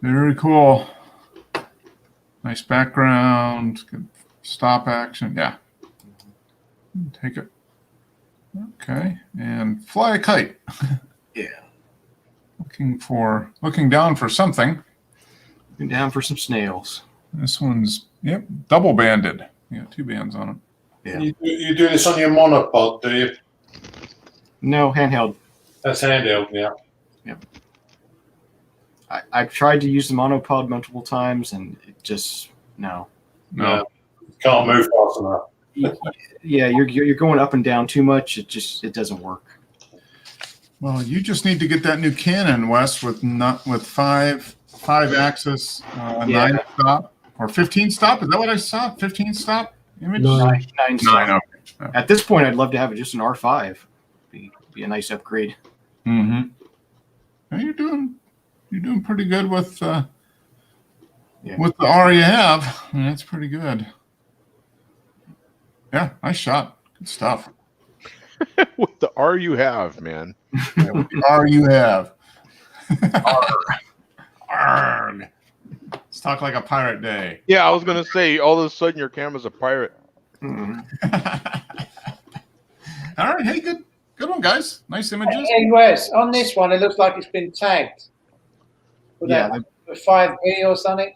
Very cool. Nice background. Good stop action. Yeah. Take it. Okay. And fly a kite. Yeah. Looking down for something. Looking down for some snails. This one's double banded. Yeah, 2 bands on it. Yeah. You do this on your monopod, do you? No, handheld. That's handheld, yeah. I've tried to use the monopod multiple times, and it just no. Can't move fast enough. Yeah, you're going up and down too much. It doesn't work. Well, you just need to get that new Canon, Wes, with 5 axis, 9 stop or 15 stop. Is that what I saw? 15 stop image. 9. 9. Okay. At this point, I'd love to have just an R5. Be a nice upgrade. Mm-hmm. Now you're doing pretty good with the R you have. I mean, that's pretty good. Yeah, nice shot. Good stuff. With the R you have, man. Yeah, with the R you have. Arg. Let's talk like a pirate day. Yeah, I was gonna say, all of a sudden your camera's a pirate. Mm-hmm. All right, hey, good one, guys. Nice images. Hey, Wes, on this one, it looks like it's been tagged. With Yeah, that 5B or something.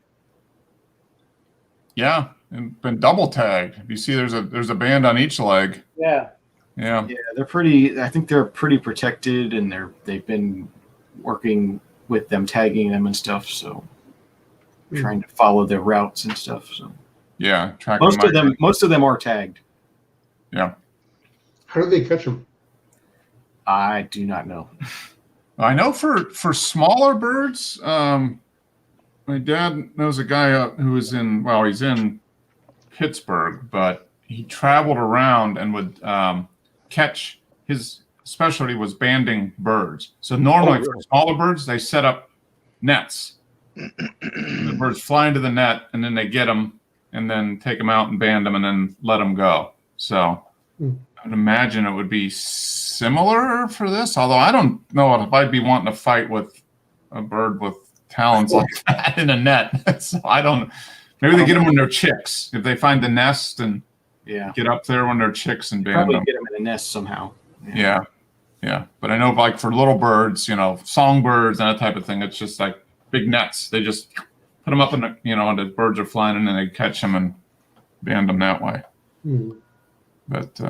Yeah, and been double tagged. You see, there's a band on each leg. Yeah. Yeah. Yeah, they're pretty. I think they're pretty protected, and they've been working with them, tagging them and stuff. So trying to follow their routes and stuff. So Yeah, tracking most of them are tagged. Yeah. How do they catch them? I do not know. I know for smaller birds, my dad knows a guy who is he's in Pittsburgh, but he traveled around and would catch. His specialty was banding birds. So normally for smaller birds, they set up nets The birds fly into the net, and then they get them, and then take them out and band them, and then let them go. So Hmm. I would imagine it would be similar for this. Although I don't know if I'd be wanting to fight with a bird with talons like that in a net. So I don't. Maybe they get them when they're chicks. If they find the nest and Yeah. get up there when they're chicks and band Probably them. get them in a nest somehow. Yeah. Yeah. But I know like for little birds, songbirds and that type of thing, it's just like big nets. They just put them up in the, and the birds are flying in and they catch them and band them that way. Hmm. But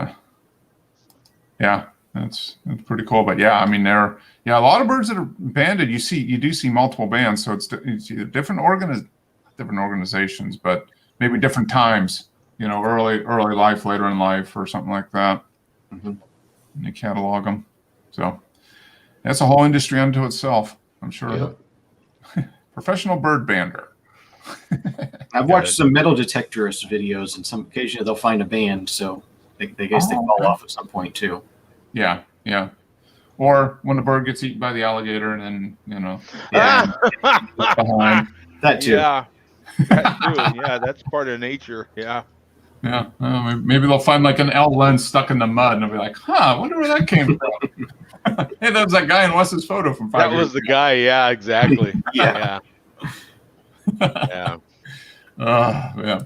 yeah, that's pretty cool. But yeah, I mean, a lot of birds that are banded, you do see multiple bands. So it's either different organizations, but maybe different times, early life, later in life, or something like that. Mhm. And they catalog them. So that's a whole industry unto itself, I'm sure. Yeah. Professional bird bander. I've watched some metal detectorist videos, and some occasionally they'll find a band, so they guess they fall off at some point too. Yeah, yeah. Or when the bird gets eaten by the alligator, and then Yeah, behind. that too. Yeah, that's true. Yeah, that's part of nature. Yeah. Yeah, maybe they'll find like an L lens stuck in the mud, and they'll be like, "Huh, I wonder where that came from." Hey, that was that guy in Wes's photo from 5 That years was the guy. Yeah, exactly. Yeah. Yeah. Yeah.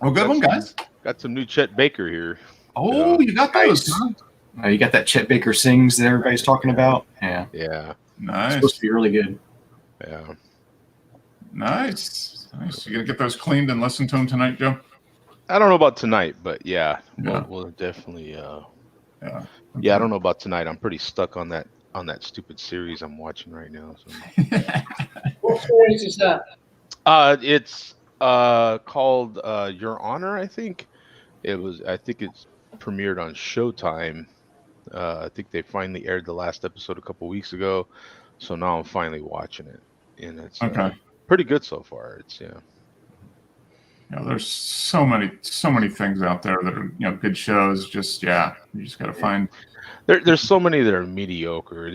Well, good one, guys. Got some new Chet Baker here. Oh, you got those. Nice. Huh? You got that Chet Baker sings that everybody's talking about. Yeah, Yeah. it's Nice, supposed to be really good. Yeah. nice. You gonna get those cleaned and listen to them tonight, Joe? I don't know about tonight, but yeah, Yeah. we'll definitely. Yeah. Yeah, I don't know about tonight. I'm pretty stuck on that stupid series I'm watching right now. So. What series is that? It's called Your Honor, I think. I think it's premiered on Showtime. I think they finally aired the last episode a couple weeks ago, so now I'm finally watching it, and it's Okay. pretty good so far. It's Yeah, there's so many things out there that are good shows. You just got to find. there's so many that are mediocre.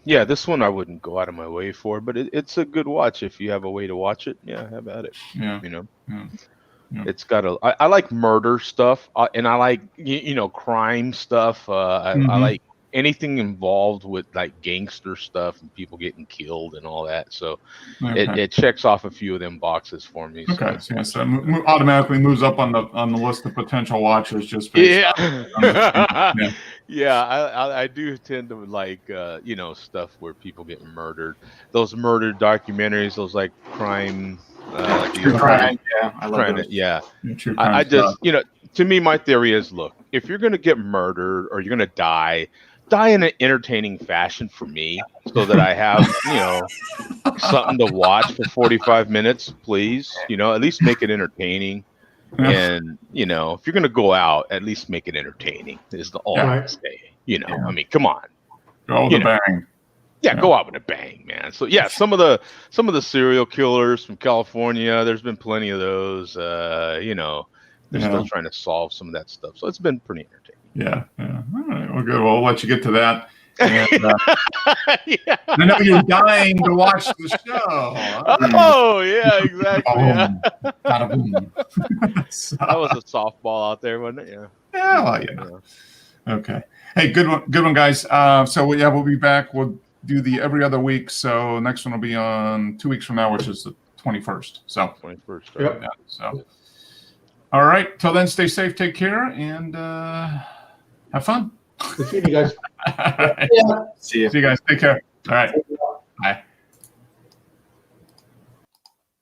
Yeah, this one I wouldn't go out of my way for, but it's a good watch if you have a way to watch it. Yeah, have at it. Yeah. Yeah. It's got I like murder stuff, and I like crime stuff. I like anything involved with like gangster stuff and people getting killed and all that. So Okay. it checks off a few of them boxes for me. So. Okay, so, so it automatically moves up on the list of potential watchers just based Yeah. Yeah. Yeah, I do tend to like stuff where people get murdered. Those murder documentaries, those like crime. True crime. Yeah, I love those. Yeah. true crime I just stuff. to me my theory is, look, if you're gonna get murdered or you're gonna die in an entertaining fashion for me, so that I have something to watch for 45 minutes, please. At least make it entertaining. And if you're gonna go out, at least make it entertaining. Is all I Right. can say. I mean, come on. Go with a bang. Yeah, go out with a bang, man. So yeah, some of the serial killers from California, there's been plenty of those. They're still trying to solve some of that stuff. So it's been pretty entertaining. Yeah. All right. Well, good. Well, we'll let you get to that. And, Yeah. I know you're dying to watch the show. Oh yeah, exactly. Yeah. Boom. Bada boom. So, That was a softball out there, wasn't it? Yeah. yeah. Okay. Hey, good one, guys. So we'll be back. We'll do the every other week. So next one will be on 2 weeks from now, which is the 21st. So 21st. Yep. yeah. So all right. Till then, stay safe, take care, and have fun. Good seeing you guys. All right. Yeah. See ya. See you guys. Take care. All right. Bye.